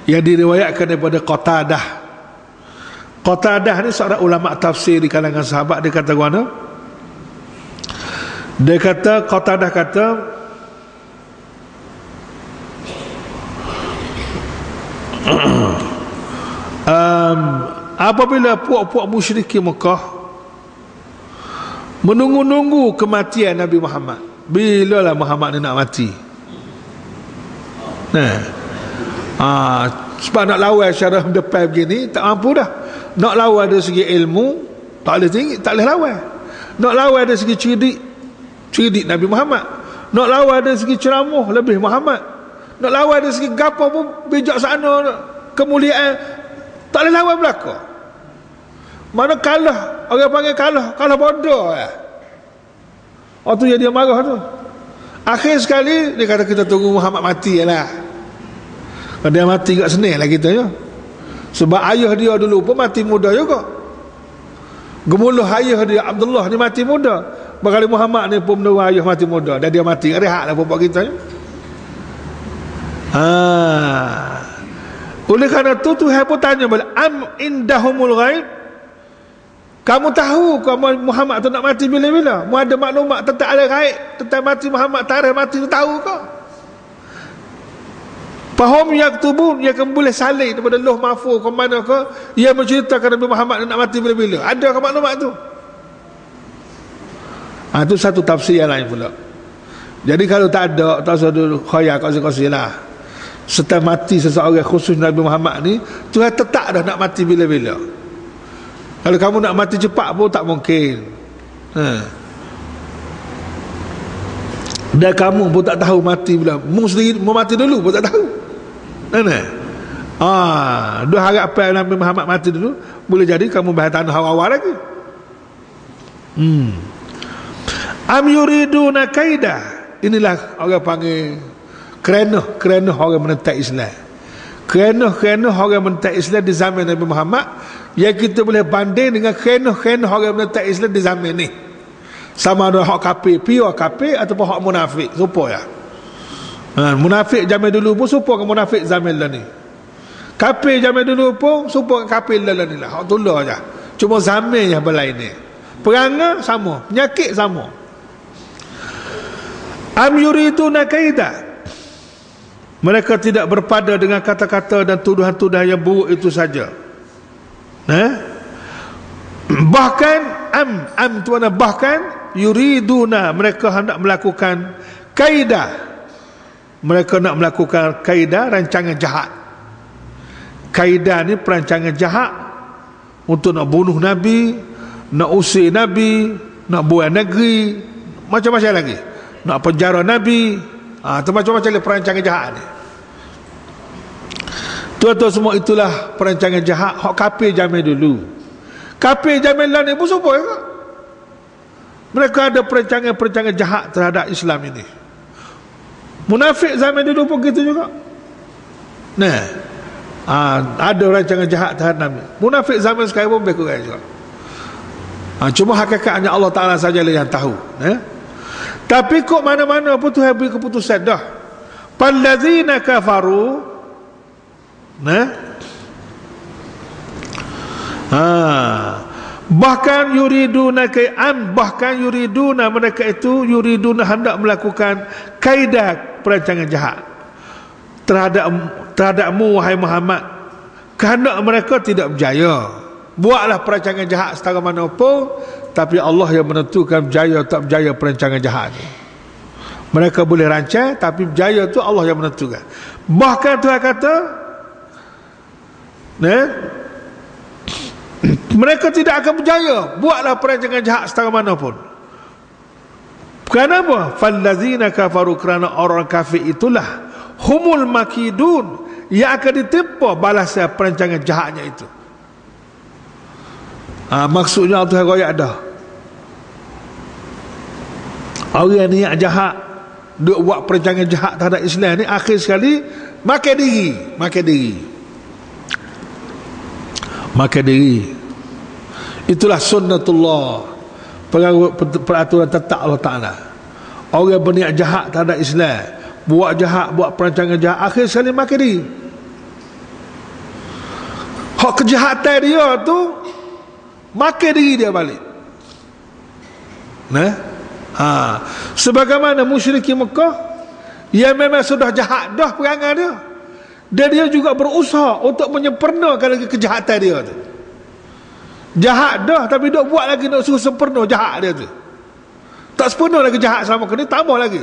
yang diriwayatkan daripada Qatadah. Qatadah ni seorang ulama tafsir di kalangan sahabat. Dia kata mana? Dia kata, Qatadah kata, apabila puak-puak musyrikin Mekah menunggu-nunggu kematian Nabi Muhammad, bilalah Muhammad ni nak mati. Sebab nak lawan syarah depan begini tak mampu dah. Nak lawan dari segi ilmu tak boleh tinggi, tak boleh lawan. Nak lawan dari segi cerdik Nabi Muhammad. Nak lawan dari segi ceramah lebih Muhammad. Nak lawan dari segi gapo pun bijaksana kemuliaan, tak boleh lawan belaka. Mana kalah, orang panggil kalah bodoh ya. Tu yang dia marah tu. Akhir sekali dia kata kita tunggu Muhammad mati lah. Kalau dia mati kat senil lah kita ya. Sebab ayah dia dulu pun mati muda juga. Gemuluh ayah dia Abdullah ni mati muda. Bakal Muhammad ni pun menurut ayah mati muda. Dan dia mati rehat lah bapak kita ya. Oleh kerana tu Tuhan pun tanya balik, am indahumul ghaib, kamu tahu kamu Muhammad tu nak mati bila-bila? Mu ada maklumat tentang alam gaib, tentang mati Muhammad, tarikh mati tu tahu ke? Fahum yaktubun, ia akan boleh salin daripada Lauh Mahfuz ke mana ke, ia menceritakan Nabi Muhammad nak mati bila-bila. Ada ke maklumat tu? Itu satu tafsir yang lain pula. Jadi kalau tak ada, tak usah dulu khayal kongsi-kongsi lah. Setelah mati seseorang khusus Nabi Muhammad ni, Tuhan tetap dah nak mati bila-bila. Kalau kamu nak mati cepat pun tak mungkin. Dan kamu pun tak tahu mati bila. Mu sendiri mau mati dulu pun tak tahu. Dua harapan Nabi Muhammad mati dulu, boleh jadi kamu bahas tanah awal lagi. Am yuriduna kaida. Inilah orang panggil kerana orang menentang Islam. Kerana orang menentang Islam di zaman Nabi Muhammad, yang kita boleh banding dengan kerana orang menentang Islam di zaman ni. Sama ada hak kafir, pure kafir ataupun hak munafik. Supaya munafik zaman dulu pun supaya ke munafik zaman lah ni. Kafir zaman dulu pun supaya kafir lah ni lah. Hak tulah je. Cuma zaman yang berlain ni. Perangai sama, penyakit sama. Am yuriduna kaida. Mereka tidak berpada dengan kata-kata dan tuduhan-tuduhan yang buruk itu saja. Bahkan am tu mana bahkan yuriduna, mereka hendak melakukan kaidah. Mereka nak melakukan kaidah, rancangan jahat. Kaidah ni perancangan jahat untuk nak bunuh Nabi, nak usir Nabi, nak buat negeri, macam-macam lagi. Nak penjara Nabi. Macam-macam perancangan jahat ni. Tuan-tuan semua, itulah perancangan jahat hak kafir zaman dulu. Kafir zaman lah ni pun supaya ke? Mereka ada perancangan jahat terhadap Islam ini. Munafik zaman dulu pun gitu juga. Ada rancangan jahat terhadap Nabi. Munafik zaman sekarang pun berkurang juga. Cuma hakikatnya Allah Ta'ala sajalah yang tahu. Tapi kok mana-mana pun Tuhan beri keputusan dah. Pallazina kafaru, bahkan yuriduna bahkan yuriduna, mereka itu yuriduna hendak melakukan kaidah perancangan jahat terhadapmu wahai Muhammad. Kehendak mereka tidak berjaya. Buatlah perancangan jahat setara mana pun, tapi Allah yang menentukan berjaya tak berjaya perancangan jahat ni. Mereka boleh rancang, tapi berjaya tu Allah yang menentukan. Bahkan Tuhan kata, mereka tidak akan berjaya. Buatlah perancangan jahat setara mana pun. Kenapa? Fallazina kafaru, kerana orang kafir itulah humul makidun, yang akan ditimpa balasan perancangan jahatnya itu. Maksudnya Tuhan royak dah. Orang ni yang jahat, dia buat perancangan jahat terhadap Islam ni, akhir sekali makan diri. Itulah sunnatullah, peraturan tetap Allah Ta'ala. Orang berniat jahat terhadap Islam, buat jahat, buat perancangan jahat, akhir sekali makan diri. Hak kejahatan dia tu makan diri dia balik. Sebagaimana musyrikin Mekah yang memang sudah jahat dah perangai dia, dan dia juga berusaha untuk menyempurnakan lagi kejahatan dia tu. Jahat dah, tapi dia buat lagi, nak suruh sempurna jahat dia tu. Tak sempurna lagi jahat selama kini, tambah lagi.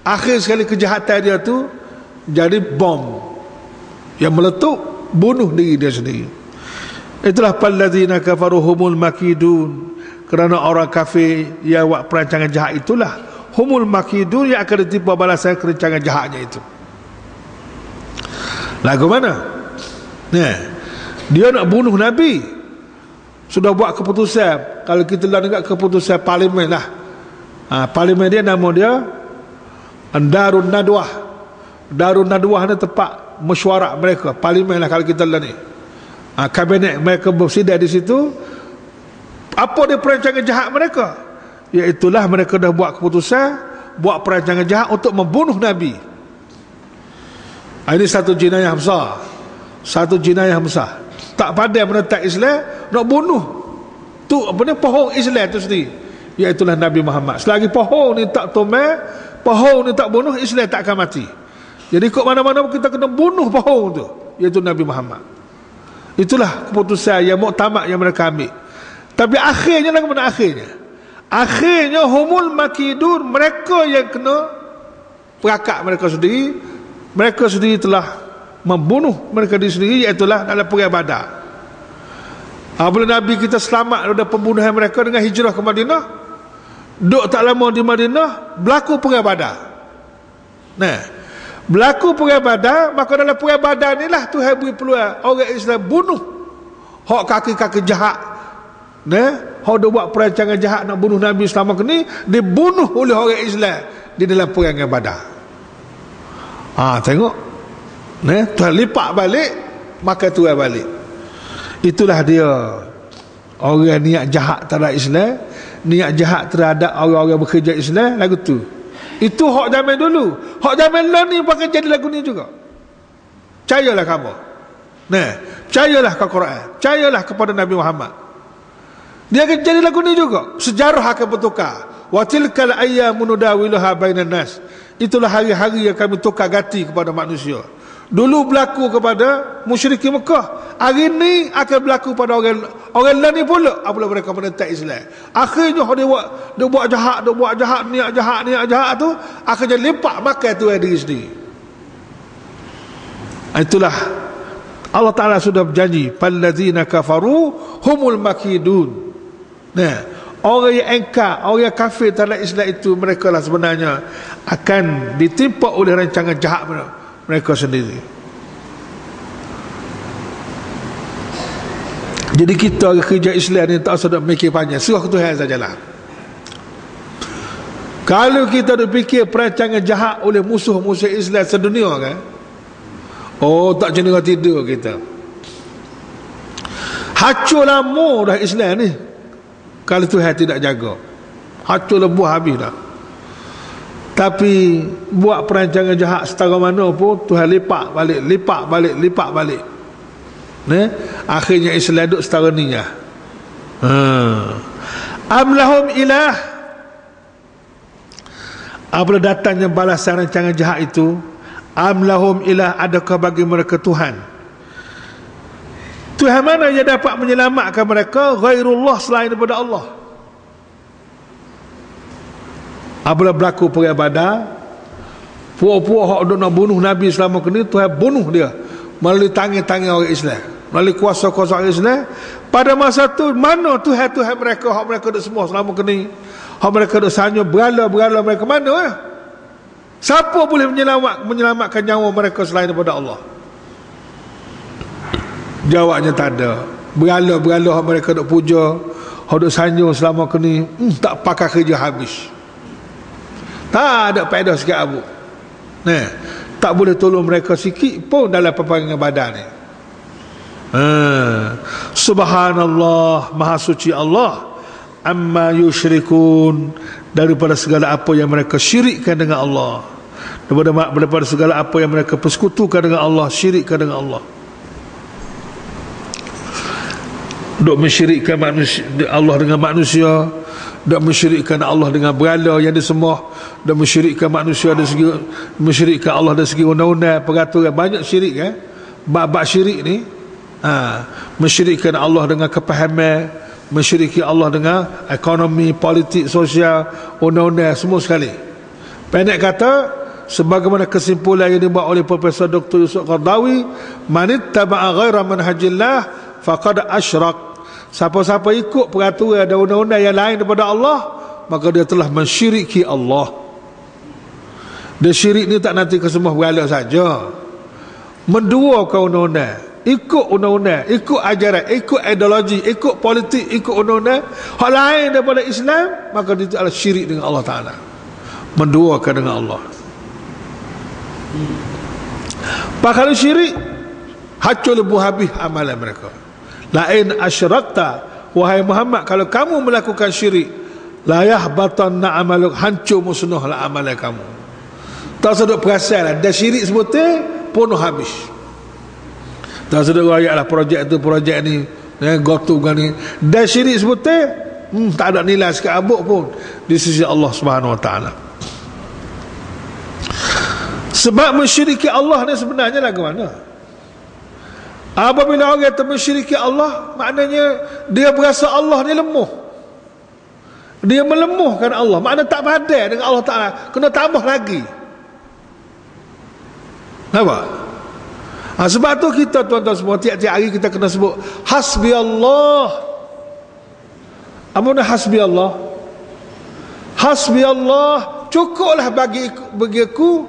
Akhir sekali kejahatan dia tu jadi bom yang meletup, bunuh diri dia sendiri. Itulah palladzina kafaru humul makidun, kerana orang kafir yang buat perancangan jahat itulah humul makidun, yang akan ditimpa balasan perancangan jahatnya itu. Lagu mana? Nah, dia nak bunuh Nabi. Sudah buat keputusan. Kalau kita lah dekat keputusan parlimen lah. Parlimen dia nama dia Darun Nadwah. Darun Nadwah ni tempat mesyuarat mereka, parlimen lah kalau kita lah ni. Kabinet mereka bersidang di situ. Apa dia perancangan jahat mereka? Iaitulah mereka dah buat keputusan, buat perancangan jahat untuk membunuh Nabi. Ini satu jenayah besar. Satu jenayah besar. Tak pandai menentang Islam, nak bunuh tu apa ni, pohon Islam tu sendiri, iaitulah Nabi Muhammad. Selagi pohon ni tak tomel, pohon ni tak bunuh, Islam tak akan mati. Jadi kok mana-mana kita kena bunuh pohon tu, iaitu Nabi Muhammad. Itulah keputusan yang muktamad yang mereka ambil. Tapi akhirnya lah, kepada akhirnya humul makidun, mereka yang kena perakak mereka sendiri. Mereka sendiri telah membunuh mereka sendiri, iaitulah dalam perang Badar. Bila Nabi kita selamat daripada pembunuhan mereka dengan hijrah ke Madinah, duduk tak lama di Madinah, berlaku perang Badar. Nah, berlaku perang Badar, maka dalam perang Badar ni lah Tuhan beri peluang orang Islam bunuh hak kaki-kaki jahat. Nah, hak dia buat perancangan jahat nak bunuh Nabi selama ni, dibunuh oleh orang Islam di dalam perang Badar. Tengok, nah, Tuhan lipat balik, maka Tuhan balik. Itulah dia orang niat jahat terhadap Islam, niat jahat terhadap orang-orang bekerja Islam, lagu tu. Itu hak zaman dulu. Hak zaman lah ni pakai jadi lagu ni juga. Percayalah kamu. Nah, percayalah ke Quran, percayalah kepada Nabi Muhammad. Dia akan jadi lagu ni juga. Sejarah akan bertukar. Wa tilkal ayyamu nudawiluha bainan nas. Itulah hari-hari yang kami tukar ganti kepada manusia. Dulu berlaku kepada musyrikin Mekah, hari ni akan berlaku pada orang lain ni pula apabila mereka menentang Islam. Akhirnya dia buat jahat, niat jahat tu akan jadi lipat makan tu diri sendiri. Itulah Allah Ta'ala sudah berjanji, fallazina kafaru humul makidun. Nah, orang yang engkar, orang yang kafir terhadap Islam itu, mereka lah sebenarnya akan ditimpa oleh rancangan jahat mereka sendiri. Jadi kita kerja Islam ni tak usah mikir panjang, suruh Tuhan sajalah. Kalau kita dah fikir perancangan jahat oleh musuh-musuh Islam sedunia kan, tak cenderung tidur kita. Hancur lama dah Islam ni kalau Tuhan tidak jaga. Hancur lebuh habis dah. Tapi buat perancangan jahat setara mana pun, Tuhan lipat balik. Akhirnya Islam duduk setara ni ya. Amlahum ilah. Apabila datangnya balasan rancangan jahat itu, amlahum ilah, adakah bagi mereka Tuhan? Tuhan mana yang dapat menyelamatkan mereka ghairullah, selain daripada Allah? Apabila berlaku perang Badar, puak-puak hak duk nak bunuh Nabi selama kini, Tuhan bunuh dia melalui tangan-tangan orang Islam, melalui kuasa-kuasa orang Islam. Pada masa tu mana Tuhan-Tuhan mereka, hak mereka duk semua selama kini, hak mereka duk sanyo berala mereka mana? Siapa boleh menyelamatkan nyawa mereka selain daripada Allah? Jawabnya tak ada. Berala hak mereka duk puja, hak duk sanyo selama kini, tak pakai kerja habis. Tak ada faedah sikit abu. Tak boleh tolong mereka sikit pun dalam peperangan Badar ni. Subhanallah, maha suci Allah, amma yusyrikun, daripada segala apa yang mereka syirikkan dengan Allah, daripada segala apa yang mereka persekutukan dengan Allah, syirikkan dengan Allah. Duk mensyirikkan manusia, Allah dengan manusia, duk mensyirikkan Allah dengan berhala yang disembah, duk mensyirikkan manusia dari segi, mensyirikkan Allah dari segi undang-undang, peraturan, banyak syirik kan. Bab syirik ni, mensyirikkan Allah dengan kepahaman, mensyirikkan Allah dengan ekonomi, politik, sosial, undang-undang, semua sekali. Pendek kata, sebagaimana kesimpulan yang dibuat oleh Profesor Dr. Yusuf Qardawi, manittaba'a ghaira manhajillah faqad asyrak. Siapa-siapa ikut peraturan dan undang-undang yang lain daripada Allah, maka dia telah mensyiriki Allah. Dia syirik ni tak nanti ke semua berhala saja, menduakan undang-undang, ikut undang-undang, ikut ajaran, ikut ideologi, ikut politik, ikut undang-undang hak lain daripada Islam, maka itu adalah syirik dengan Allah Ta'ala, menduakan dengan Allah. Kalau syirik, hancur lebuh habis amalan mereka. Lain asyrakta, wahai Muhammad, kalau kamu melakukan syirik, la yahbatanna amaluk, hancur musnahlah amalan kamu. Tak sedut perasan lah, dah syirik sebutnya penuh habis. Tak sedut rakyat lah projek tu, projek ni, gotu kan ni, dah syirik sebutnya tak ada nilai sikit abuk pun di sisi Allah Subhanahu Wa Taala. Sebab mensyiriki Allah ni sebenarnya lagu mana? Apabila orang itu mensyiriki Allah, maknanya dia berasa Allah ni lemuh, dia melemuhkan Allah, maknanya tak padan dengan Allah Ta'ala, kena tambah lagi. Nampak? Sebab tu kita tuan-tuan semua, tiap-tiap hari kita kena sebut hasbi Allah. Apa nak hasbi Allah? Hasbi Allah, cukuplah bagi aku,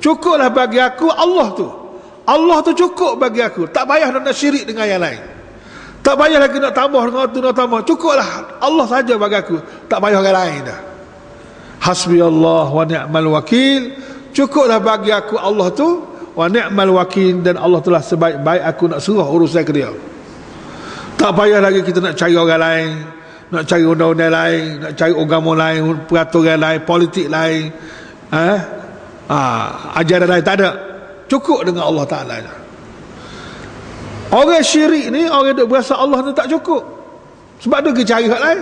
cukuplah bagi aku Allah tu. Allah tu cukup bagi aku, tak payah nak syirik dengan yang lain, tak payah lagi nak tambah dengan tu, nak tambah. Cukuplah Allah saja bagi aku, tak payah orang lain dah. Hasbi Allah wa ni'mal wakil, cukuplah bagi aku Allah tu, wa ni'mal wakil, dan Allah telah sebaik-baik aku nak suruh urusan ke dia. Tak payah lagi kita nak cari orang lain, nak cari undang-undang lain, nak cari agama lain, peraturan lain, politik lain, ajaran lain, tak ada. Cukup dengan Allah Ta'ala. Orang syirik ni, orang yang berasa Allah ni tak cukup, sebab tu dia cari hak lain.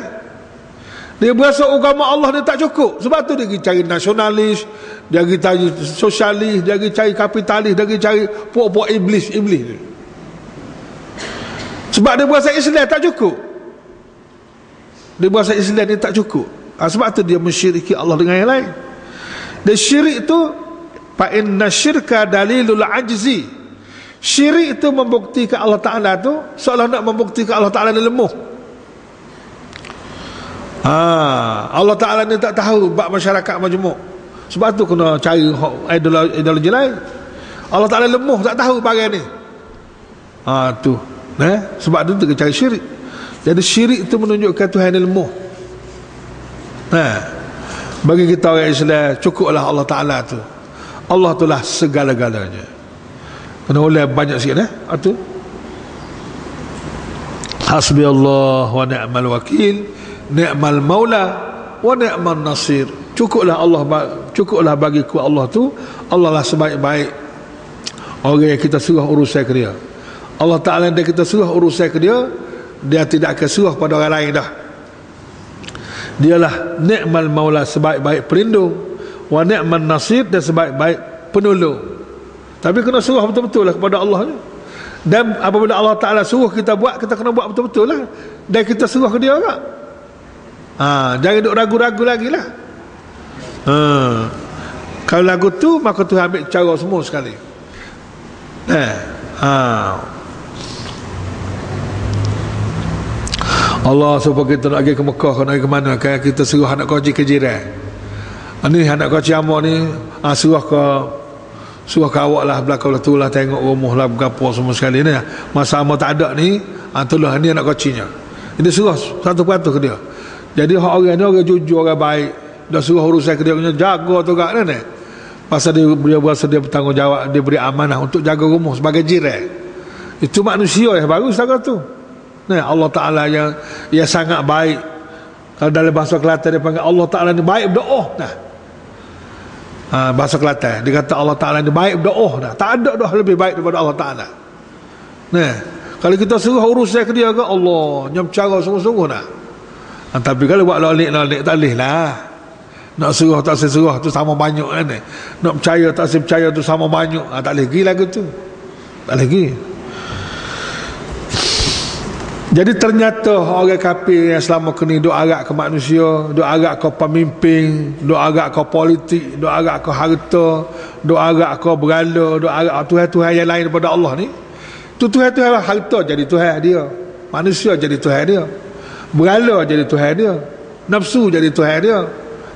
Dia berasa agama Allah ni tak cukup, sebab tu dia cari nasionalis, dia cari sosialis, dia cari kapitalis, dia cari puak-puak iblis ni. Sebab dia berasa Islam tak cukup, dia berasa Islam ni tak cukup. Sebab tu dia mensyiriki Allah dengan yang lain. Dan syirik tu, fa inna syirka dalilul ajzi, syirik itu membuktikan Allah Ta'ala tu seolah nak membuktikan Allah Ta'ala ni lemah. Allah Ta'ala ni tak tahu bab masyarakat majmuk, sebab tu kena cari ideologi lain. Allah Ta'ala lemah, tak tahu bagian ni, tu sebab tu kena cari syirik. Jadi syirik itu menunjukkan Tuhan ni lemah. Bagi kita orang Islam, cukuplah Allah Ta'ala tu, Allah itulah segala-galanya. Kena oleh banyak sikit tu. Hasbi Allah wa ni'mal wakil, ni'mal maula wa ni'mal nasir. Cukuplah Allah, cukuplah bagiku Allah tu, Allah lah sebaik-baik orang yang kita suruh urusan ke dia. Allah Ta'ala yang kita suruh urusan ke dia, dia tidak akan suruh pada orang lain dah. Dialah ni'mal maula, sebaik-baik pelindung, wa ni'man nasir, dan sebaik-baik penolong. Tapi kena suruh betul-betul lah kepada Allah. Dan apabila Allah Ta'ala suruh kita buat, kita kena buat betul-betul lah, dan kita suruh ke dia juga. Jangan duk ragu-ragu lagi lah. Kalau lagu tu, maka tu ambil cara semua sekali. Allah supaya kita nak pergi ke Mekah, nak pergi ke mana, kan kita suruh anak kaji ke jiran. Ni anak kau ciamok ni, suruh ke awak lah belakang tu lah, tengok rumah lah berapa semua sekali ni. Masa amal tak ada ni, itulah ni anak kocinya. Jadi suruh satu peratus ke dia. Jadi orang ni orang jujur, orang baik, dah suruh urusan ke dia, jaga tu kat ni. Pasal dia berasa dia bertanggungjawab, dia beri amanah untuk jaga rumah sebagai jiran. Itu manusia yang bagus tak tu. Allah Ta'ala yang sangat baik. Kalau dalam bahasa Kelantan dia panggil Allah Ta'ala ni baik berdoa. Bahasa Kelantan dia kata Allah Ta'ala ni baik berdoa dah. Tak ada dah lebih baik daripada Allah Ta'ala. Kalau kita suruh urusan ke dia ke Allah, nyam cara sungguh-sungguh dah. Tapi kalau buat lolik-lolik tak boleh lah. Nak suruh tak suruh tu sama banyak kan. Nak percaya tak percaya tu sama banyak. Tak boleh pergi lagu tu. Tak boleh pergi. Jadi ternyata orang kafir yang selama kini duk agak ke manusia, duk agak ke pemimpin, duk agak ke politik, duk agak ke harta, duk agak ke berhala, duk agak Tuhan-Tuhan yang lain daripada Allah ni. Tu Tuhan-Tuhan harta jadi Tuhan dia, manusia jadi Tuhan dia, berhala jadi Tuhan dia, nafsu jadi Tuhan dia,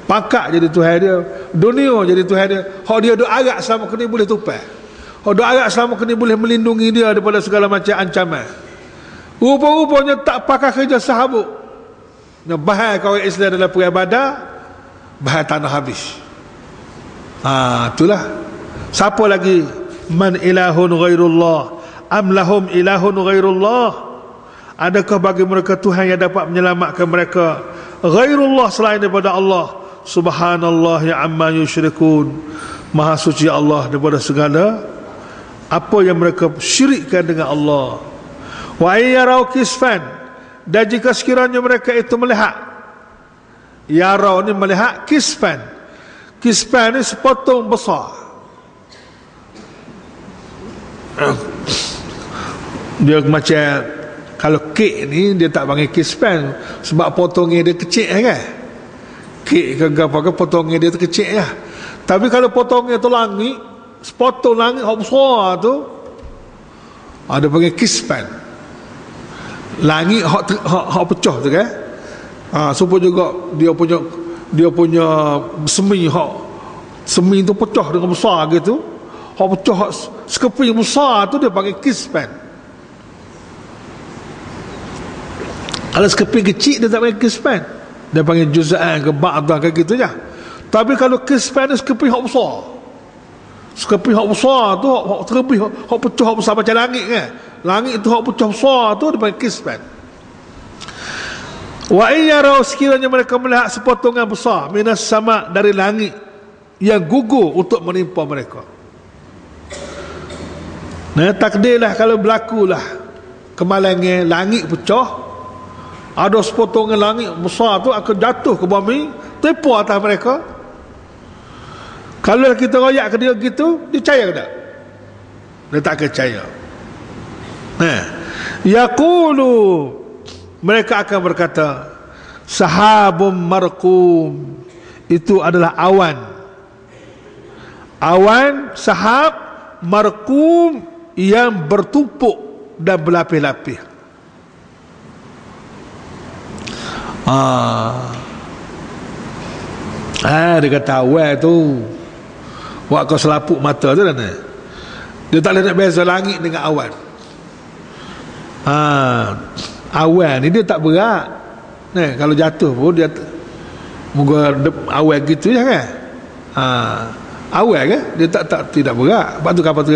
pakak jadi Tuhan dia, dunia jadi Tuhan dia. Hak dia duk agak selama kini boleh tupai. Duk harap selamat ni boleh melindungi dia daripada segala macam ancaman. Rupa-rupanya tak pakai kerja sahabuk. Bahaya kau Islam dalam perang Badar, bahaya tanah habis. Itulah. Siapa lagi? Man ilahun ghairullah am lahum ilahun ghairullah? Adakah bagi mereka Tuhan yang dapat menyelamatkan mereka ghairullah selain daripada Allah? Subhanallah ya amma yusyrikun. Maha suci Allah daripada segala apa yang mereka syirikkan dengan Allah. Wa ayyarau kisfan, dan jika sekiranya mereka itu melihat, yarau ni melihat, kisfan ni sepotong besar. Dia macam kalau kek ni dia tak panggil kisfan sebab potongnya dia kecil kan. Kek ke apa ke potongnya dia tu kecil lah. Tapi kalau potongnya tu langit, sepotong langit hak besar tu, ada panggil kisfan. Langit hak pecah tu kan. Supaya juga dia punya semi tu pecah dengan besar gitu. Hak pecah, hak sekeping besar tu dia panggil kisfan. Kalau sekeping kecil dia tak panggil kisfan, dia panggil juz'an ke ba'dah ke gitu je. Tapi kalau kisfan ni sekeping hak besar, sekeping hak besar tu hak terlebih, hak pecah hak besar macam langit kan. Langit tu hak pecah besar tu dia panggil kisfan. Wa iyyarau, sekiranya mereka melihat sepotongan besar minas sama, dari langit yang gugur untuk menimpa mereka. Nah, takdirlah kalau berlakulah kemalangan langit pecah, ada sepotongan langit besar tu akan jatuh ke bumi, tipu atas mereka. Kalau kita royak ke dia gitu, dia percaya ke tak? Dia tak percaya. Nah, yaqulu, mereka akan berkata, sahabun marqum, itu adalah awan. Awan, sahab, marqum, yang bertumpuk dan berlapis-lapis. Dia kata awan tu, buat kau selapuk mata tu kan. Dia tak boleh nak beza langit dengan awan. Awan ni dia tak berat. Kalau jatuh pun dia moga awan gitu je kan. Awan kan dia tidak berat. Sebab tu kapal tu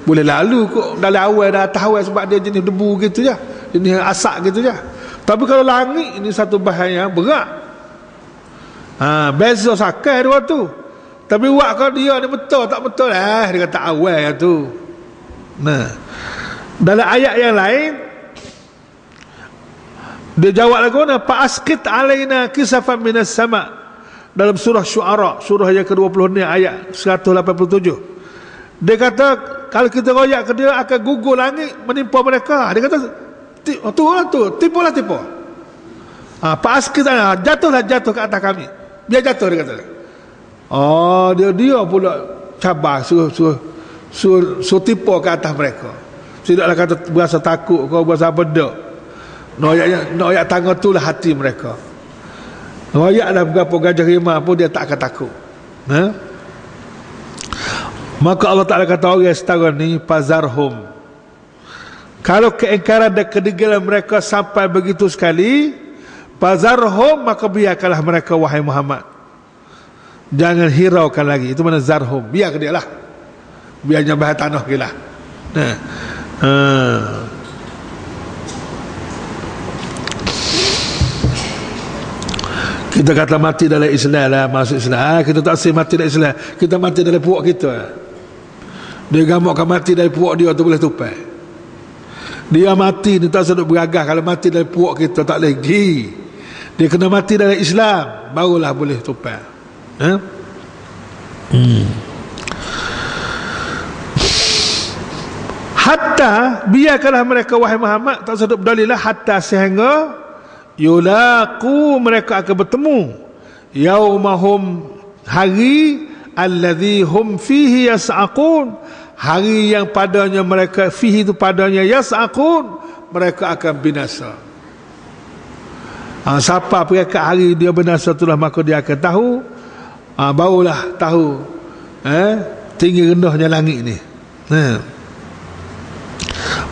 boleh lalu kok dalam awan dan atas awan, sebab dia jenis debu gitu je, jenis asap gitu je. Tapi kalau langit ini satu bahaya berat. Beza sakai dua tu. Tapi buat kau dia ni betul tak betul dia kata awan tu. Dalam ayat yang lain dia jawab lagu mana, fa asqit alaina kisafan minas sama, dalam surah Syu'ara, surah yang ke-20 ni, ayat 187. Dia kata kalau kita royak ke dia akan gugur langit menimpa mereka. Dia kata tipu. Fa asqit, jatuh ke atas kami, biar jatuh, dia kata. Dia pula cabar suruh tipu ke atas mereka. Tidaklah kata berasa takut kau, berasa bedok. Noyak tangga tu lah hati mereka. Noyaklah berapa gajah rimah pun dia tak akan takut. Maka Allah Ta'ala kata orang setara ni, pazarhum, kalau keingkaran dan kedegilan mereka sampai begitu sekali, pazarhum, maka biarkanlah mereka wahai Muhammad, jangan hiraukan lagi. Itu mana zarhum, biar dia lah, biarnya bahaya tanah gila. Kita kata mati dalam Islam lah, masuk Islam. Kita tak say mati dalam Islam, kita mati dalam puak kita. Dia gamakkan mati dari puak dia tu boleh tupai. Dia mati ni tak sedut beragah. Kalau mati dari puak kita tak boleh pergi. Dia kena mati dalam Islam, barulah boleh tupai. Hatta, biarkanlah mereka wahai Muhammad, tak sedut berdalilah, hatta sehingga yulaqu, mereka akan bertemu, yaumahum, hari alladhi hum fihi yas'aqun, hari yang padanya mereka, fihi itu padanya, yas'aqun, mereka akan binasa. Siapa perangkat hari dia binasa itulah, maka dia akan tahu, barulah tahu tinggi rendahnya langit ni.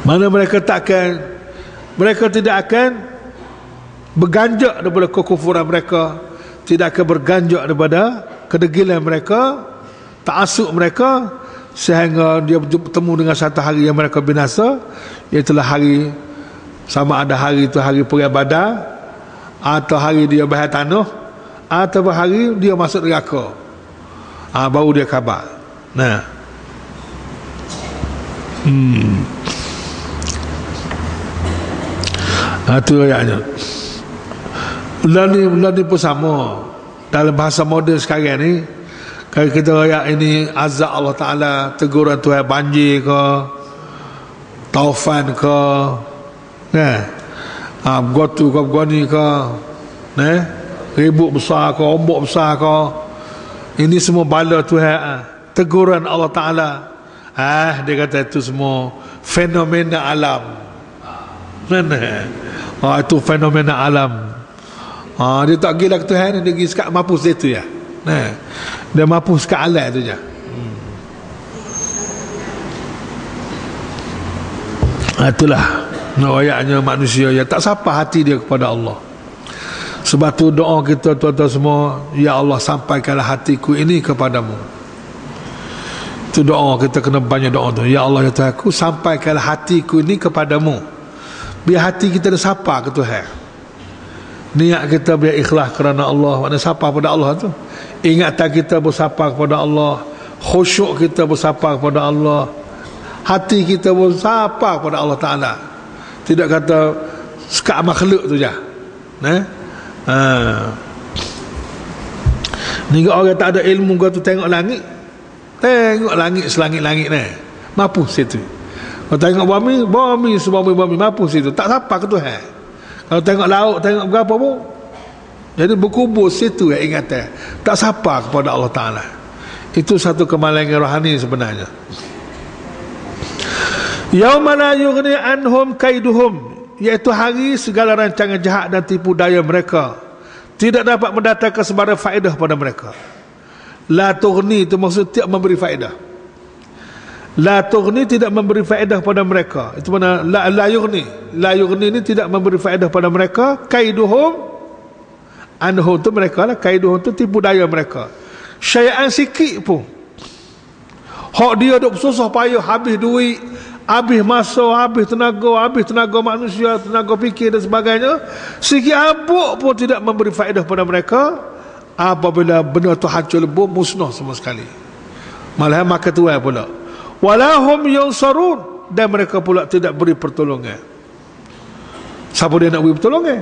Mana mereka tidak akan berganjak daripada kekufuran mereka, tidak akan berganjak daripada kedegilan mereka, ta'asuk mereka, sehingga dia bertemu dengan satu hari yang mereka binasa, iaitulah hari, sama ada hari itu hari perang Badar, atau hari dia bahas tanah, atau hari dia masuk neraka. Baru dia khabar. Itu ayatnya. Bulan ni pun sama. Dalam bahasa moden sekarang ni, kalau kita ayat ini azab Allah Ta'ala, teguran Tuhan, banjir ke, taufan ke, gotu ke, goni ke, ribut besar ke, ombak besar ke, ini semua bala Tuhan, teguran Allah Ta'ala. Dia kata itu semua fenomena alam. Itu fenomena alam. Dia tak gila ke Tuhan, dia pergi sekat mapus dia tu ya. Dia mapus sekat alat tu je. Itulah ayatnya manusia yang tak sapa hati dia kepada Allah. Sebab tu doa kita tuan-tuan semua, ya Allah sampaikanlah hatiku ini kepadamu. Itu doa kita, kena banyak doa tu. Ya Allah ya Tuhanku, sampaikanlah hatiku ini kepadamu. Biar hati kita dah sapa ke Tuhan. Niat kita biar ikhlas kerana Allah. Mana sapa kepada Allah tu, ingatan kita bersapa kepada Allah, khusyuk kita bersapa kepada Allah, hati kita bersapa kepada Allah Ta'ala. Tidak kata sekat makhluk tu je. Ni orang tak ada ilmu, kau tu tengok langit, selangit-langit ni mampus situ. Kalau tengok bumi sebumi mampus situ, tak sapa ke Tuhan. Kalau tengok laut, tengok berapa pun, jadi berkubur situ ingatan, tak sapa kepada Allah Ta'ala. Itu satu kemalangan rohani sebenarnya. Yauma la yughni anhum kaiduhum, iaitu hari segala rancangan jahat dan tipu daya mereka tidak dapat mendatangkan sebarang faedah pada mereka. La tughni itu maksud tidak memberi faedah. La tughni tidak memberi faedah pada mereka. Itu mana la yughni. La yughni ini tidak memberi faedah pada mereka. Kaiduhum anhum tu mereka lah. Kaiduhum tu tipu daya mereka. Syai'an sikit pun. Hak dia duk susah payah, habis duit, habis masa, habis tenaga manusia, tenaga fikir dan sebagainya, sikit habuk pun tidak memberi faedah pada mereka. Apabila benda tu hancur lebur, musnah semua sekali. Malah maka tuai pula. Walahum yunsarun, dan mereka pula tidak beri pertolongan. Siapa dia nak beri pertolongan?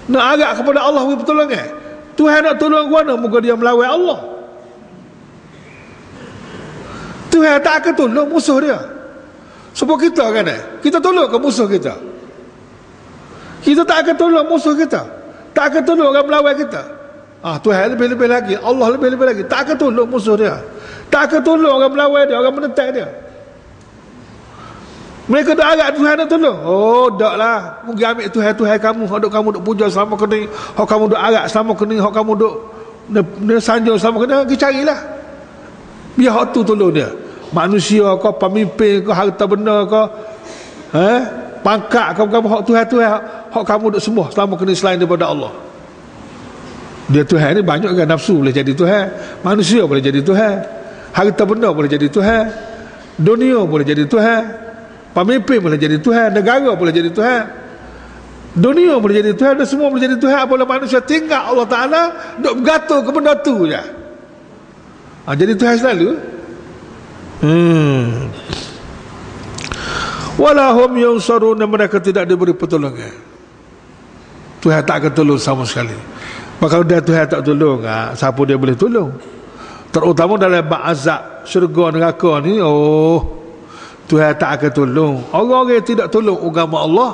Nak agak kepada Allah beri pertolongan. Tuhan nak tolong mana? Moga dia melawan Allah. Tuhan tak akan tolong musuh dia. Sebab kita kan, kita tolong ke musuh kita? Kita tak akan tolong musuh kita, tak akan tolong orang melawan kita. Tuhan lebih-lebih lagi, Allah lebih-lebih lagi, tak akan tolong musuh dia, tak akan tolong orang melawan dia, orang menentang dia. Mereka dah agak Tuhan nak tolong. Tak lah, mungkin ambil Tuhan kamu, hak kamu duk puja selama kini, hak kamu duk agak selama kini, hak kamu duk sanjung selama kini, pergi carilah, biar hak tu tolong dia. Manusia ke, pemimpin ke, harta benda ke, pangkat ke, hak Tuhan, hak kamu duk sembah selama kini selain daripada Allah. Dia Tuhan ni banyak kan, nafsu boleh jadi Tuhan, manusia boleh jadi Tuhan, harta benda boleh jadi Tuhan, dunia boleh jadi Tuhan, pemimpin boleh jadi Tuhan, negara boleh jadi Tuhan, dunia boleh jadi Tuhan, dan semua boleh jadi Tuhan. Apabila manusia tinggal Allah Ta'ala duk bergantung ke benda tu je, jadi Tuhan selalu. Walahum yunsarun, mereka tidak diberi pertolongan. Tuhan tak akan tolong sama sekali. Maka kalau dia Tuhan tak tolong, siapa dia boleh tolong? Terutama dalam azab syurga neraka ni, Tuhan tak akan tolong. Orang-orang yang tidak tolong agama Allah,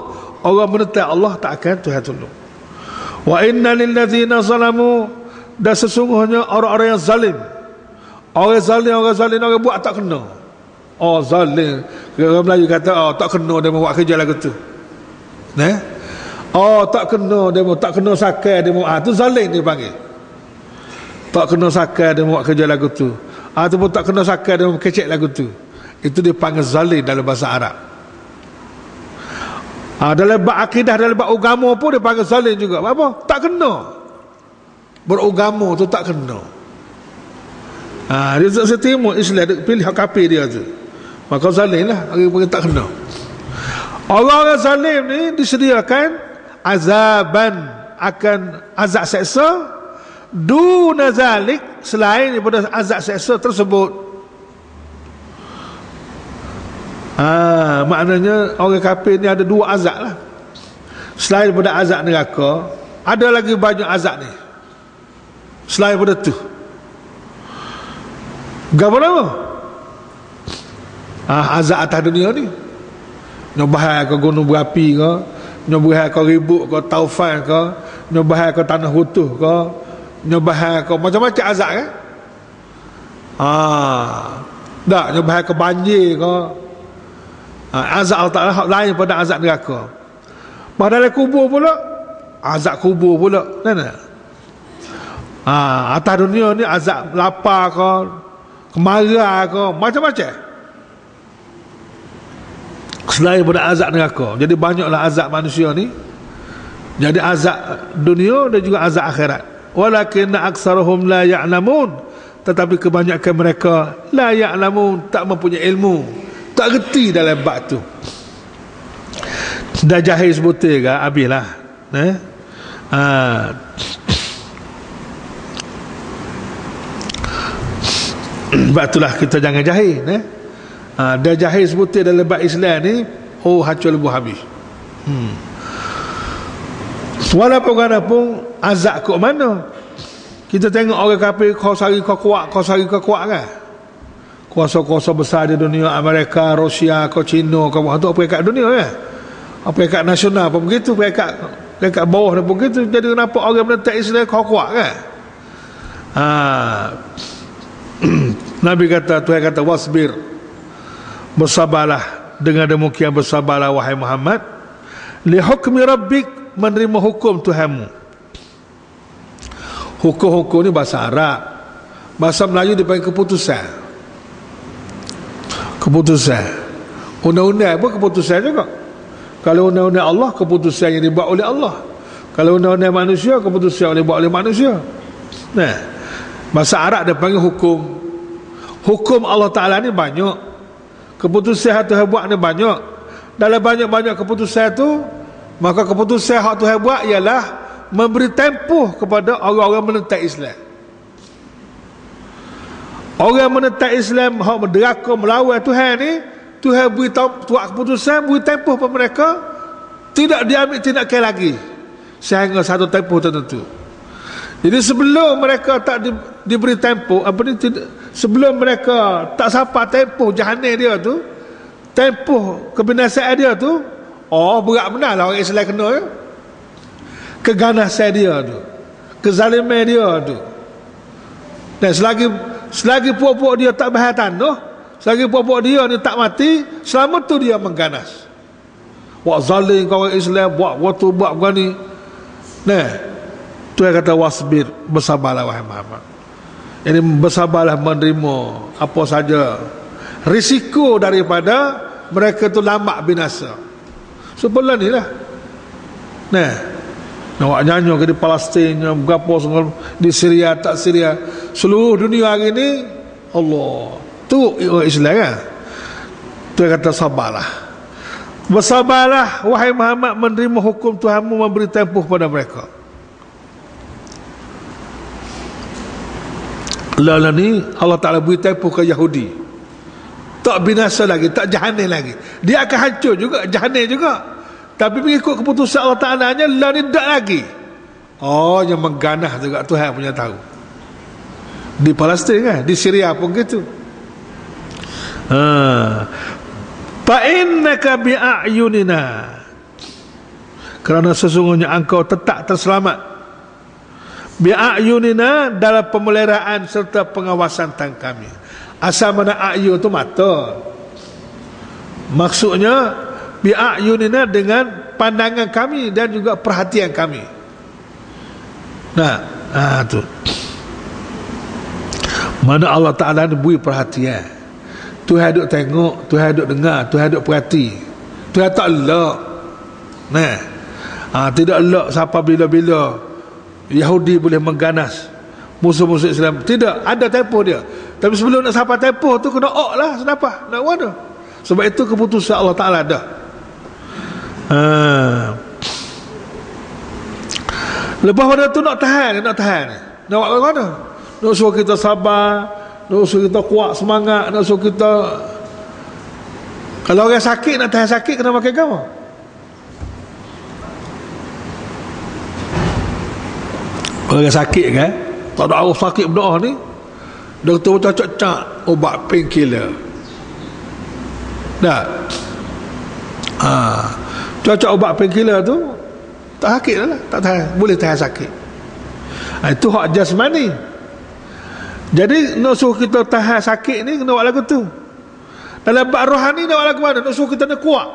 orang menentang Allah, tak akan Tuhan tolong. Wa inna lillazina zalamu, dan sesungguhnya orang-orang yang zalim, orang zalim orang buat tak kena. Zalim, orang Melayu kata tak kena dia buat kerja lagu tu. Tak kena dia tak kena sakai dia tu zalim dia panggil. Tak kena sakai dia buat kerja lagu tu. Tu pun tak kena sakai dia kecek lagu tu. Itu dipanggil zalim dalam bahasa Arab. Dalam bab akidah, dalam bab agama pun dia panggil zalim juga. Apa? Tak kena. Beragama tu tak kena. Dia tak setimur Islam, dia pilih hak kafir dia tu. Maka zalim lah, orang tak kena. Orang zalim ni disediakan azaban, akan azab seksa duna zalik, selain daripada azab seksa tersebut. Maknanya orang kafir ni ada dua azab lah. Selain daripada azab neraka, ada lagi banyak azab ni selain daripada tu. Gapo nama? Azab atas dunia ni, nyobahai ke gunung berapi ke, nyobahai ke ribut ke, taufan ke, nyobahai ke tanah runtuh ke, nyobahai ke macam-macam azab kan. Tak, nyobahai ke banjir ke. Azab Allah Ta'ala lain pada azab neraka. Padahal kubur pula, azab kubur pula. Atas dunia ni azab lapar ke, kemarah ke, macam-macam. Selain pada azab neraka. Jadi banyaklah azab manusia ni. Jadi azab dunia dan juga azab akhirat. Walakinna aksarahum la ya'lamun. Tetapi kebanyakan mereka la ya'lamun, tak mempunyai ilmu, tak reti dalam bab tu. Dah jahil sebutir ke, habislah. Sebab itulah kita jangan jahil. Dah jahil sebutir dalam bab Islam ni, hancur lebuh habis. Walaupun pun azab kat mana, kita tengok orang kafir kau sari kau kuat kan. Kuasa-kuasa besar di dunia, Amerika, Rusia, China, kau tu peringkat dunia kan. Peringkat nasional pun begitu, peringkat bawah pun begitu. Jadi kenapa orang menentang Islam kau kuat kan? Nabi kata, Tuhan kata, wasbir, bersabarlah. Dengan demikian bersabarlah wahai Muhammad, li hukmi rabbik, menerima hukum Tuhanmu. Hukum-hukum ni bahasa Arab, bahasa Melayu dipanggil keputusan. Keputusan undang-undang pun keputusan juga. Kalau undang-undang Allah, keputusan yang dibuat oleh Allah. Kalau undang-undang manusia, keputusan yang dibuat oleh manusia. Bahasa Arab dia panggil hukum. Hukum Allah Ta'ala ni banyak, keputusan yang Tuhan buat ni banyak. Dalam banyak-banyak keputusan tu, maka keputusan yang Tuhan buat ialah memberi tempoh kepada orang-orang menentang Islam. Orang menentang Islam, hak menderaka melawan Tuhan ni, Tuhan beri tuak keputusan, beri tempoh kepada mereka, tidak diambil tindakan lagi sehingga satu tempoh tertentu. Jadi sebelum mereka tak diberi tempoh, sebelum mereka tak sampai tempoh jahanam dia tu, tempoh kebinasaan dia tu, berat benar lah orang Islam kena ya. Keganasan dia tu, kezaliman dia tu. Dan selagi puak-puak dia tak bahaya tanah, selagi puak-puak dia ni tak mati, selama tu dia mengganas. Buat zalim kau orang Islam, buat waktu, buat begini. Tuhan kata wasbir, bersabarlah wahai Muhammad. Ini bersabarlah menerima apa saja risiko daripada mereka tu lambat binasa. Sebelah ni lah. Nak nyanyi ke di Palestin, berapa di Syria, tak Syria, seluruh dunia hari ni, Allah tu Islam kan. Tuhan kata sabarlah, bersabarlah wahai Muhammad, menerima hukum Tuhanmu, memberi tempoh pada mereka. Lalu ni Allah Ta'ala beri tempoh ke Yahudi, tak binasa lagi, tak jahanam lagi. Dia akan hancur juga, jahanam juga. Tapi mengikut keputusan Allah Ta'ala nya, lah ni tak lagi. Yang mengganah juga Tuhan punya tahu. Di Palestin kan, di Syria pun gitu. Fa innaka bi a'yunina, kerana sesungguhnya engkau tetap terselamat bi a'yunina, dalam pemeliharaan serta pengawasan tang kami. Asal mana a'yun tu mata, maksudnya bi'ayunina, dengan pandangan kami dan juga perhatian kami. Tu mana Allah Ta'ala beri perhatian. Tuhan duk tengok, Tuhan duk dengar, Tuhan duk perhati. Tuhan tak elok. Nah. Tidak elok siapa bila-bila Yahudi boleh mengganas musuh-musuh Islam. Tidak, ada tempoh dia. Tapi sebelum nak sampai tempoh tu kena ok lah senapa. Nak mana? Sebab itu keputusan Allah Ta'ala dah. Lepas pada tu nak tahan. Nak buat mana? Nak suruh kita sabar, nak suruh kita kuat semangat, nak suruh kita, kalau orang sakit nak tahan sakit kena makan agama. Orang sakit kan, tak ada arus sakit berdoa ni, doktor cocok-cocok ubat painkiller dah. Cocok ubat painkiller tu tak sakit lah, tak tahan, boleh tahan sakit. Itu hak jasmani. Jadi nak suruh kita tahan sakit ni kena buat lagu tu. Dalam bab rohani nak buat lagu mana? Nak suruh kita ni kuat,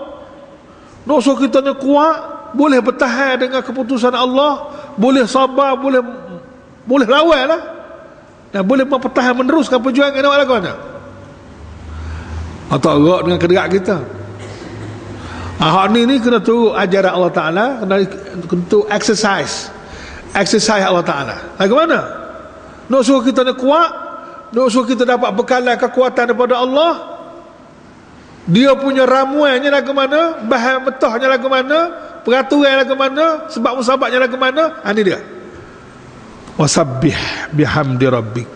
nak suruh kita ni kuat, boleh bertahan dengan keputusan Allah, boleh sabar, boleh lawan lah, dan boleh bertahan meneruskan perjuangan. Nak buat lagu mana? Atau gerak dengan kederak kita. Hak ni kena turut ajaran Allah Ta'ala, kena tu exercise Allah Ta'ala. Lagu mana? Nak suruh kita ni kuat, nak suruh kita dapat bekalan kekuatan daripada Allah. Dia punya ramuannya lagu mana, bahan metahnya lagu mana, peraturan lagu mana, sebab musababnya lagu mana. Ini dia. Wasabbih bihamdi rabbik.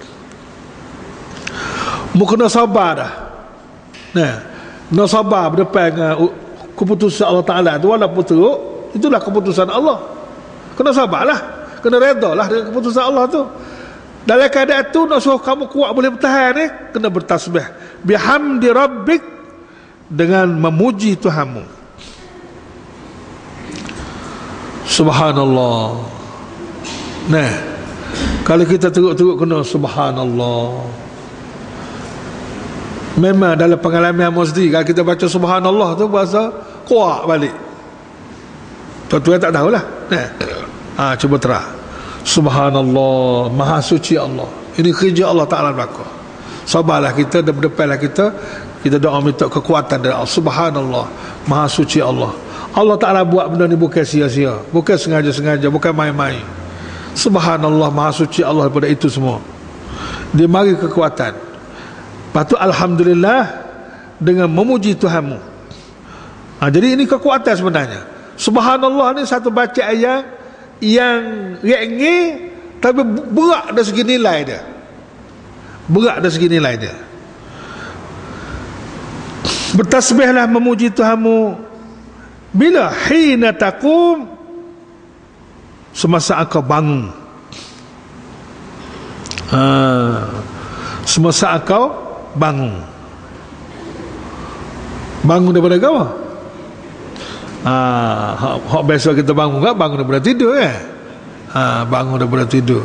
Mu kena sabar dah. Nah, nak sabar berdepan dengan keputusan Allah Ta'ala tu, walaupun teruk, itulah keputusan Allah. Kena sabarlah, kena redalah dengan keputusan Allah tu. Dalam keadaan tu nak suruh kamu kuat boleh bertahan ni, kena bertasbih bihamdi rabbik, dengan memuji Tuhanmu. Subhanallah. Nah, kalau kita teruk-teruk kena subhanallah. Memang dalam pengalaman Musdi, kalau kita baca subhanallah tu bahasa kuat balik. Tuan-tuan tak tahulah. Nah, cuba terang. Subhanallah, maha suci Allah. Ini kerja Allah Ta'ala belakang. Sabarlah kita, depanlah kita doa minta kekuatan dari Allah. Subhanallah, maha suci Allah. Allah Ta'ala buat benda ni bukan sia-sia, bukan sengaja-sengaja, bukan main-main. Subhanallah, maha suci Allah daripada itu semua. Dia mari kekuatan. Lepas tu alhamdulillah dengan memuji Tuhanmu. Jadi ini kekuatan sebenarnya. Subhanallah ni satu bacaan yang ringan tapi berat dari segi nilai dia. Berat dari segi nilai dia. Bertasbihlah memuji Tuhanmu bila hina taqum, semasa engkau bangun. Semasa engkau bangun. Bangun daripada apa? Hak biasa kita bangun kan, bangun daripada tidur kan? Bangun daripada tidur.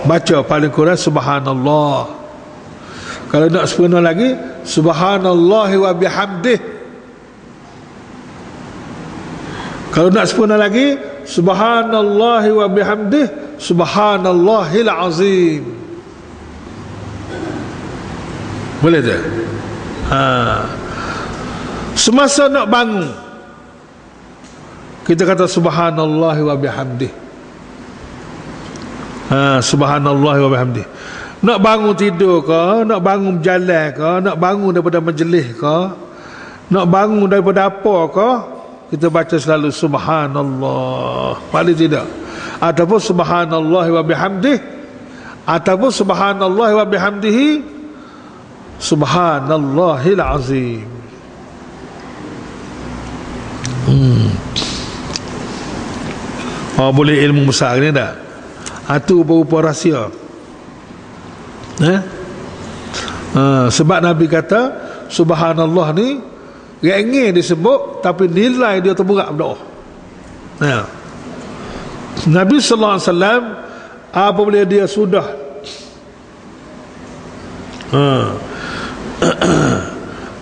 Baca paling kurang subhanallah. Kalau nak sempurna lagi, subhanallahi wa bihamdih. Kalau nak sempurna lagi, subhanallahi wa bihamdih, subhanallahil azim. Boleh tak? Semasa nak bangun, kita kata subhanallahi wa bihamdih. Subhanallahi wa bihamdih. Nak bangun tidur ke, nak bangun berjalan ke, nak bangun daripada majlis ke, nak bangun daripada apa ke, kita baca selalu subhanallah. Paling tidak, ataupun subhanallah wa bihamdih, ataupun subhanallah wa bihamdihi, subhanallahil azim. Boleh ilmu besar ni tak? Itu berupa rahsia. Sebab Nabi kata subhanallah ni ringan disebut, tapi nilai dia terberat berdoa. Nabi sallallahu alaihi wasallam apabila dia sudah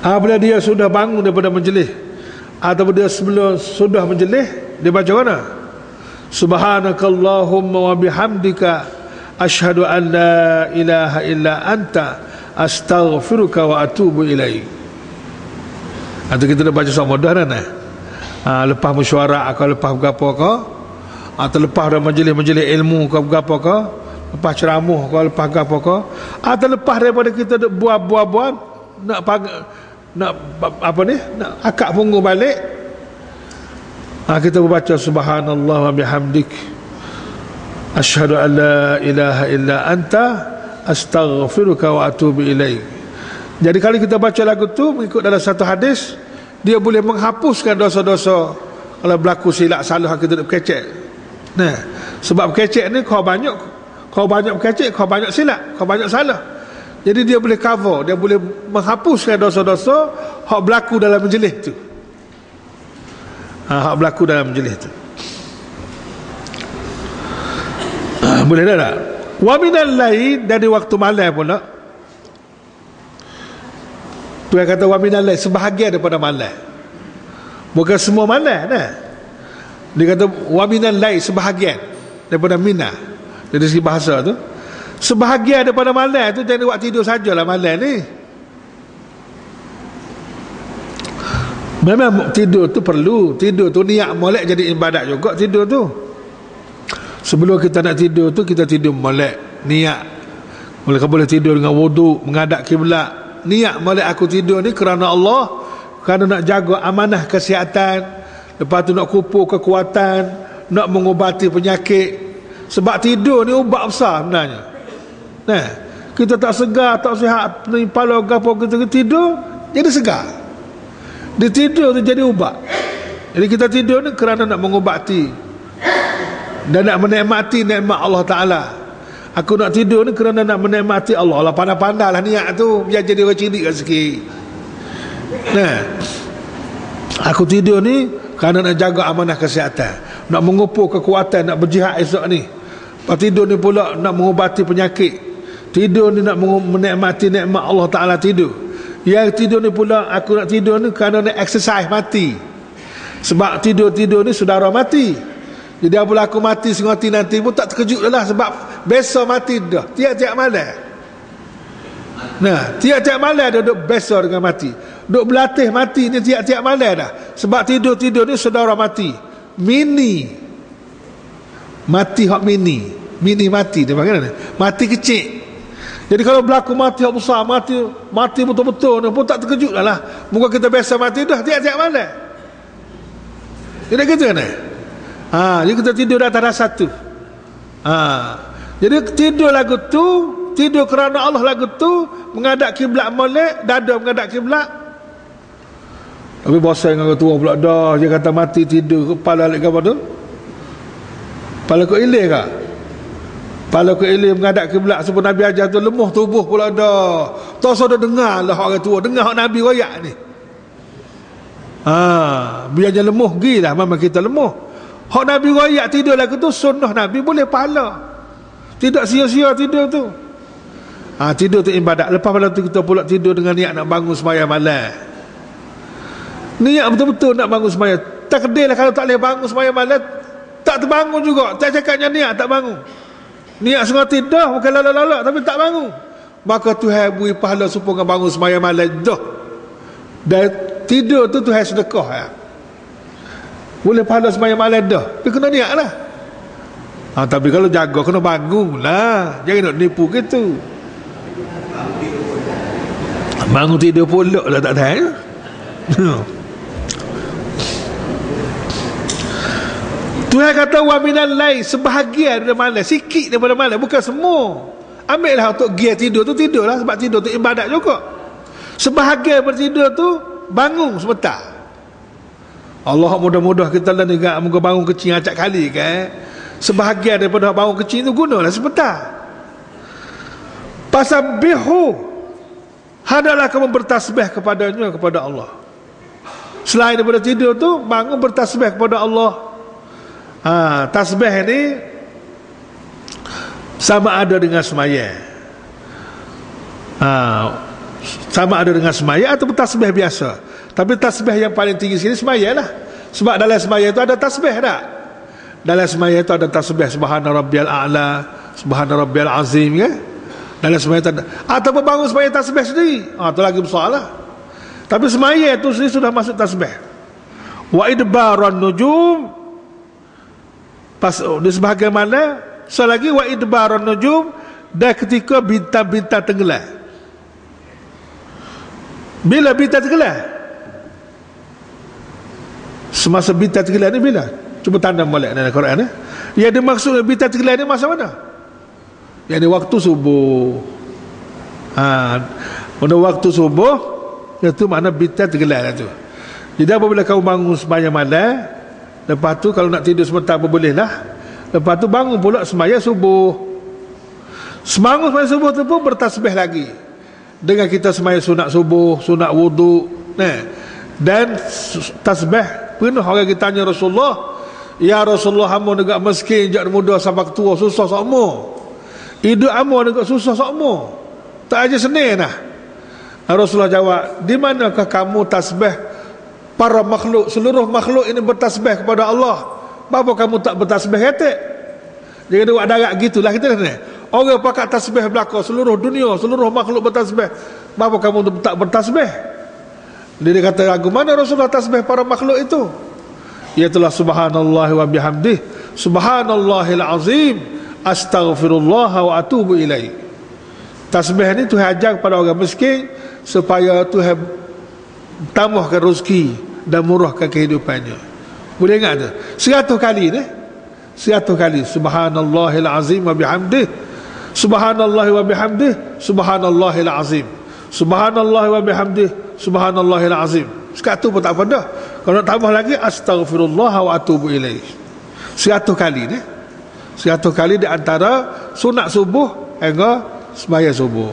apabila dia sudah bangun daripada majlis, ataupun dia sebelum sudah majlis, dia baca mana? Subhanakallahumma wa bihamdika, asyhadu an la ilaha illa anta, astaghfiruka wa atubu ilaik. Atau kita dah baca surah mudah kan, lepas mesyuarat kau, lepas berapa kau, atau lepas dah majlis-majlis ilmu kau berapa kau, lepas ceramah kau, lepas berapa kau, atau lepas daripada kita buat nak apa ni, nak akak punggung balik, kita membaca subhanallah wa bihamdik asyhadu an la ilaha illa anta astaghfiruka wa atubu ilaik. Jadi kalau kita baca lagu tu mengikut dalam satu hadis, dia boleh menghapuskan dosa-dosa kalau berlaku silap salah kita berkecek. Nah, sebab berkecek ni kau banyak berkecek, kau banyak silap, kau banyak salah. Jadi dia boleh cover, dia boleh menghapuskan dosa-dosa hak berlaku dalam majlis tu. Hak berlaku dalam majlis tu. Boleh tak? Wa minal lail, dari waktu malam pula. Tuhan kata wa minal lail, sebahagian daripada malam. Bukan semua malam nah. Dia kata wa minal lail, sebahagian daripada mina. Dari segi bahasa tu, sebahagian daripada malam tu jangan buat tidur sajalah malam ni. Memang tidur tu perlu. Tidur tu niat molek jadi ibadat juga tidur tu. Sebelum kita nak tidur tu, kita tidur molek, niat. Boleh tidur dengan wuduk, menghadap kiblat. Niat molek aku tidur ni kerana Allah, kerana nak jaga amanah kesihatan, lepas tu nak kupur kekuatan, nak mengubati penyakit. Sebab tidur ni ubat besar sebenarnya. Nah, kita tak segar, tak sihat, ni pala gapo kita tidur jadi segar. Dia tidur tu jadi ubat. Jadi kita tidur ni kerana nak mengubati dan nak menikmati nikmat Allah Ta'ala. Aku nak tidur ni kerana nak menikmati Allah. Allah pandai-pandai lah niat tu, biar jadi orang cilik kat sikit. Nah, aku tidur ni kerana nak jaga amanah kesihatan, nak mengupur kekuatan, nak berjihad esok ni. Lepas tidur ni pula nak mengubati penyakit. Tidur ni nak menikmati nikmat Allah Ta'ala tidur. Yang tidur ni pula aku nak tidur ni kerana nak exercise mati. Sebab tidur-tidur ni saudara mati. Jadi apabila aku mati sengoti nanti pun tak terkejut dah lah, sebab besok mati dah tiap-tiap malam. Nah, tiap-tiap malam dia duduk besok dengan mati, duduk berlatih mati ni tiap-tiap malam dah. Sebab tidur-tidur ni saudara mati. Mini mati hak mini mati dia panggil ni, mati kecil. Jadi kalau berlaku mati hak besar, mati betul-betul ni pun tak terkejut dah lah. Muka kita biasa mati dah tiap-tiap malam. Jadi gitu kan jadi kita tidur atas rasa tu. Jadi tidur lagu tu, tidur kerana Allah lagu tu, menghadap kiblat molek, dada menghadap kiblat. Tapi bosan dengan orang tua pula dah, dia kata mati tidur, kepala alik apa tu? Kepala kau ilir ke? Kepala kau ilir menghadap kiblat sebab Nabi ajar tu, lemuh tubuh pula dah. Tak sudah dengar lah orang tua, dengar Nabi royak ni. Biar je lemuh gilah, memang kita lemuh. Hak Nabi royak tidur lagu tu sunnah Nabi, boleh pahala. Tidak sia-sia tidur tu. Tidur tu ibadat. Lepas pada tu kita pula tidur dengan niat nak bangun sembahyang malam. Niat betul-betul nak bangun sembahyang. Tak kedai lah kalau tak boleh bangun sembahyang malam, tak terbangun juga. Tak cakapnya niat tak bangun. Niat sengaja dah, bukan lalak-lalak tapi tak bangun. Maka Tuhan beri pahala supaya bangun sembahyang malam dah. Dan tidur tu Tuhan sedekah ya. Boleh pahala sembahyang malam dah, tapi kena niat lah. Tapi kalau jaga kena bangun lah, jangan nak nipu gitu. Bangun tidur pulak lah tak tahu. Tuhan kata wa minal lail, sebahagian daripada malam, sikit daripada malam, bukan semua. Ambil lah untuk gear tidur tu, tidur lah, sebab tidur tu ibadat juga. Sebahagian bertidur tu bangun sebentar. Allah mudah-mudah kita lah negak muka bangun kecil acak kali kan. Sebahagian daripada bangun kecil tu gunalah sebentar. Pasabbihu, hendaklah kamu bertasbih kepadanya, kepada Allah. Selain daripada tidur tu, bangun bertasbih kepada Allah. Tasbih ni sama ada dengan semaya. Sama ada dengan semaya atau tasbih biasa. Tapi tasbih yang paling tinggi sini semaya lah. Sebab dalam semaya itu ada tasbih tak? Dalam semaya itu ada tasbih subhana rabbiyal a'la, subhana rabbiyal azim kan? dalam sembahyang tak ada. Ataupun bangun sembahyang tasbih sendiri, itu lagi besar lah. Tapi sembahyang itu sendiri sudah masuk tasbih. Wa idbaran nujum, pas di sebahagian mana selagi wa idbaran nujum, dan ketika bintang-bintang tenggelam. Bila bintang tenggelam? Semasa bintang tenggelam ni bila? Cuba tanda balik dalam Quran. Yang dimaksud bintang tenggelam ni masa mana? Yang di waktu subuh. Pada waktu subuh, itu makna bintang tenggelam tu. Jadi apabila kamu bangun sembahyang malam, lepas tu kalau nak tidur sebentar pun boleh lah. Lepas tu bangun pula sembahyang subuh. Semangat sembahyang subuh tu pun bertasbih lagi. Dengan kita sembahyang sunat subuh, sunat wudu, dan tasbih. Penuh orang kita tanya Rasulullah, ya Rasulullah, hamba negak miskin, jak muda sampai tua, susah sakmo. Hidup hamba negak susah sakmo. Tak aja senin lah. Rasulullah jawab, di manakah kamu tasbih para makhluk, seluruh makhluk ini bertasbih kepada Allah? Kenapa kamu tak bertasbih kata? Jangan buat darat gitulah kita ni. Orang pakai tasbih belaka seluruh dunia, seluruh makhluk bertasbih. Kenapa kamu tak bertasbih? Dia kata, lagu mana Rasulullah tasbih para makhluk itu? Iaitulah subhanallah wa bihamdih, subhanallahil azim, astaghfirullah wa atubu ilaih. Tasbih ni Tuhan ajar kepada orang miskin supaya Tuhan tambahkan rezeki dan murahkan kehidupannya. Boleh ingat tu? 100 kali ni. 100 kali subhanallahil azim wa bihamdih, subhanallah wa bihamdih, subhanallahil azim, subhanallah wa bihamdih, subhanallahil azim. Sekat tu pun tak apa dah. Kalau nak tambah lagi, astaghfirullah wa atubu ilaih. 100 kali ni. 100 kali di antara sunat subuh hingga sembahyang subuh.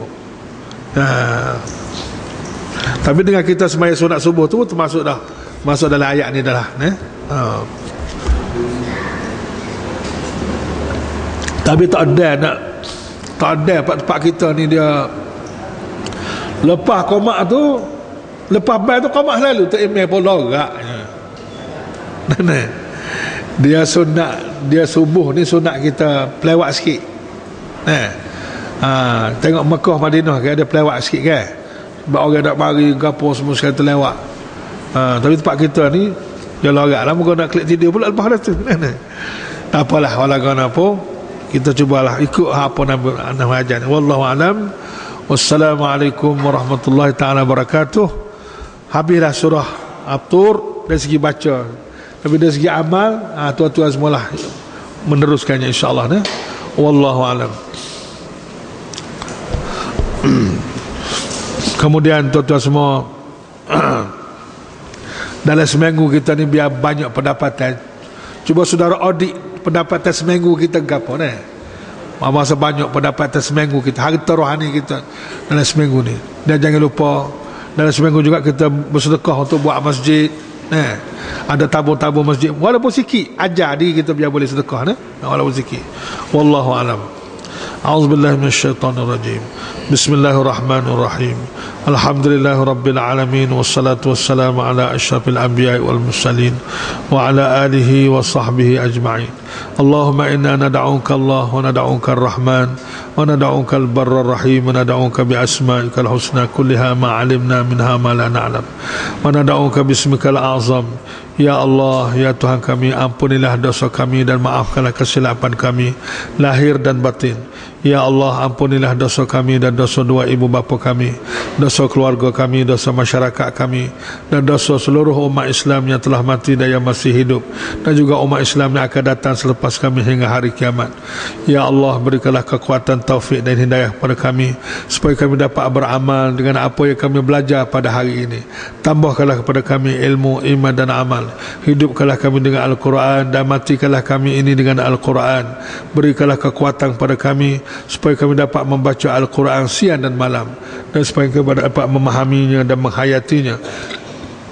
Tapi dengan kita sembahyang sunat subuh tu termasuk dah, masuk dalam ayat ni dah lah. Tapi tak ada tempat kita ni dia lepas qomat tu, lepas bal tu qomat selalu tak email pun lorak. Dia sunat, dia subuh ni sunat kita pelewat sikit. Tengok Mekah Madinah kan ada pelewat sikit kan. Sebab orang nak mari gapo semua sekali terlewat. Tapi tempat kita ni dia lorak lah, muka nak klik tidur pula lepas dah tu. Tak apalah, walaupun apa, kita cubalah ikut apa nama ajar. Wallahu alam. Wassalamualaikum warahmatullahi taala wabarakatuh. Habislah surah At-Tur dari segi baca. Tapi dari segi amal, tuan-tuan semualah meneruskannya insya-Allah. Wallahu alam. Kemudian tuan-tuan semua, dalam seminggu kita ni biar banyak pendapatan. Cuba saudara audit pendapatan seminggu kita gapo ni. Masa banyak pendapatan seminggu kita, harta rohani kita dalam seminggu ni. Dan jangan lupa dalam seminggu juga kita bersedekah untuk buat masjid. Ada tabur-tabur masjid walaupun sikit, ajar diri kita biar boleh sedekah walaupun sikit. Wallahu alam. A'udzubillahi minasyaitonirrajim. Bismillahirrahmanirrahim. Alhamdulillahi rabbil alamin, wassalatu wassalamu ala asyrafil anbiya'i wal mursalin wa ala alihi wa sahbihi ajma'in. Allahumma inna nad'uka Allah wa nad'uka ar-Rahman wa nad'uka al-Barra ar-Rahim wa nad'uka bi asma'ika al-husna kulliha ma 'alimna minha ma la na'lam wa nad'uka bismika al-a'zam. Ya Allah, ya Tuhan kami, ampunilah dosa kami dan maafkanlah kesilapan kami lahir dan batin. Ya Allah, ampunilah dosa kami dan dosa dua ibu bapa kami, dosa keluarga kami, dosa masyarakat kami, dan dosa seluruh umat Islam yang telah mati dan yang masih hidup, dan juga umat Islam yang akan datang selepas kami hingga hari kiamat. Ya Allah, berikanlah kekuatan, taufik dan hidayah kepada kami supaya kami dapat beramal dengan apa yang kami belajar pada hari ini. Tambahkanlah kepada kami ilmu, iman dan amal. Hidupkanlah kami dengan Al-Quran dan matikanlah kami ini dengan Al-Quran. Berikanlah kekuatan kepada kami supaya kami dapat membaca Al-Quran siang dan malam, dan supaya kami dapat memahaminya dan menghayatinya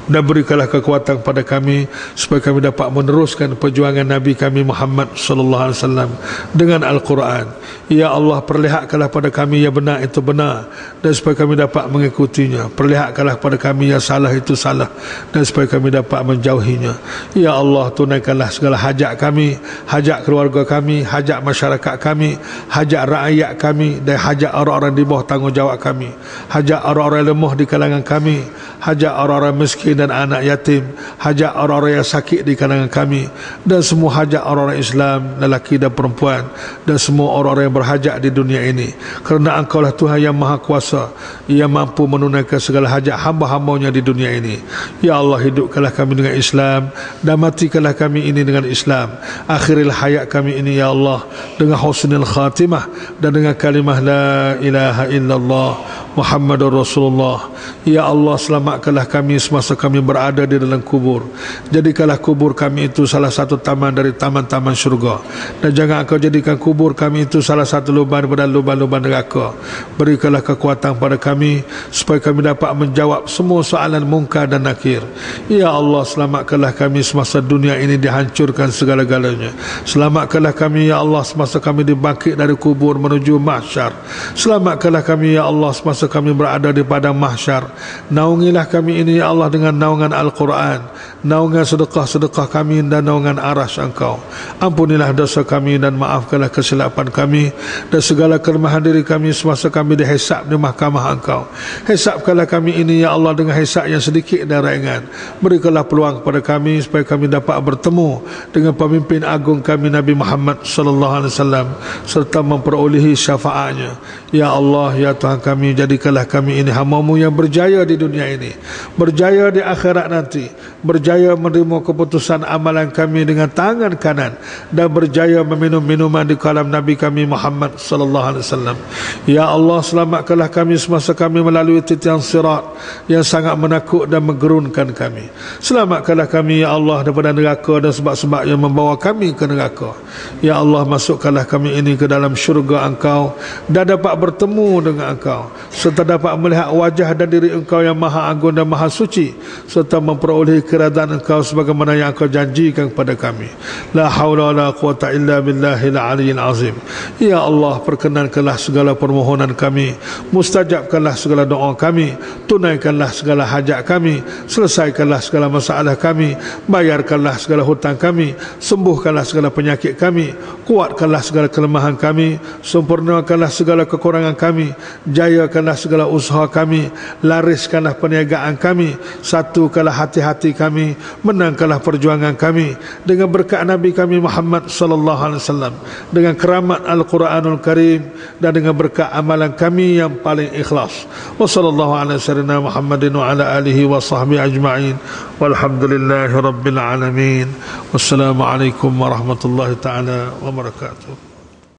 dan berikanlah kekuatan pada kami supaya kami dapat meneruskan perjuangan Nabi kami Muhammad sallallahu alaihi wasallam dengan Al-Quran. Ya Allah, perlihatkanlah pada kami yang benar itu benar dan supaya kami dapat mengikutinya. Perlihatkanlah pada kami yang salah itu salah dan supaya kami dapat menjauhinya. Ya Allah, tunaikanlah segala hajat kami, hajat keluarga kami, hajat masyarakat kami, hajat rakyat kami dan hajat orang-orang di bawah tanggungjawab kami, hajat orang-orang lemah di kalangan kami, hajat orang-orang miskin dan anak yatim, hajat orang-orang yang sakit di kalangan kami, dan semua hajat orang-orang Islam, lelaki dan perempuan, dan semua orang-orang yang berhajat di dunia ini. Kerana Engkau lah Tuhan yang Maha Kuasa, yang mampu menunaikan segala hajat hamba-hambanya di dunia ini. Ya Allah, hidupkanlah kami dengan Islam dan matikanlah kami ini dengan Islam. Akhiril hayat kami ini ya Allah dengan husnul khatimah dan dengan kalimah la ilaha illallah Muhammadur Rasulullah. Ya Allah, selamatkanlah kami semasa kami berada di dalam kubur. Jadikanlah kubur kami itu salah satu taman dari taman-taman syurga, dan jangan Engkau jadikan kubur kami itu salah satu lubang daripada lubang-lubang neraka. Berikanlah kekuatan pada kami supaya kami dapat menjawab semua soalan mungkar dan nakir. Ya Allah, selamatkanlah kami semasa dunia ini dihancurkan segala-galanya. Selamatkanlah kami ya Allah semasa kami dibangkit dari kubur menuju mahsyar. Selamatkanlah kami ya Allah semasa kami berada di padang mahsyar. Naungilah kami ini ya Allah dengan naungan Al-Quran, naungan sedekah-sedekah kami dan naungan arasy Engkau. Ampunilah dosa kami dan maafkanlah kesilapan kami dan segala kelemahan diri kami semasa kami dihisab di mahkamah Engkau. Hisabkanlah kami ini ya Allah dengan hisab yang sedikit dan ringan. Berikanlah peluang kepada kami supaya kami dapat bertemu dengan pemimpin agung kami Nabi Muhammad sallallahu alaihi wasallam serta memperolehi syafaatnya. Ya Allah, ya Tuhan kami, jadikanlah kami ini hamba-Mu yang berjaya di dunia ini, berjaya di akhirat nanti, berjaya menerima keputusan amalan kami dengan tangan kanan, dan berjaya meminum minuman di kolam Nabi kami Muhammad sallallahu alaihi wasallam. Ya Allah, selamatkanlah kami semasa kami melalui titian sirat yang sangat menakut dan menggerunkan kami. Selamatkanlah kami ya Allah daripada neraka dan sebab-sebab yang membawa kami ke neraka. Ya Allah, masukkanlah kami ini ke dalam syurga Engkau dan dapat bertemu dengan Engkau serta dapat melihat wajah dan diri Engkau yang maha agung dan maha suci serta memperolehi keridaan Engkau sebagaimana yang Engkau janjikan kepada kami. La haula wala quwata illa billahil aliyyil azim. Ya Allah, perkenankanlah segala permohonan kami, mustajabkanlah segala doa kami, tunaikanlah segala hajat kami, selesaikanlah segala masalah kami, bayarkanlah segala hutang kami, sembuhkanlah segala penyakit kami, kuatkanlah segala kelemahan kami, sempurnakanlah segala kekurangan kami, jayakanlah segala usaha kami, lariskanlah perniagaan kami, satukanlah hati-hati kami, menangkanlah perjuangan kami dengan berkat Nabi kami Muhammad sallallahu alaihi wasallam, dengan keramat Al-Quranul Karim dan dengan berkat amalan kami yang paling ikhlas. Wa sallallahu ala sayyidina Muhammadin wa ala alihi wa sahbihi ajma'in. Walhamdulillahi rabbil alamin. Wassalamu alaikum warahmatullahi taala wabarakatuh.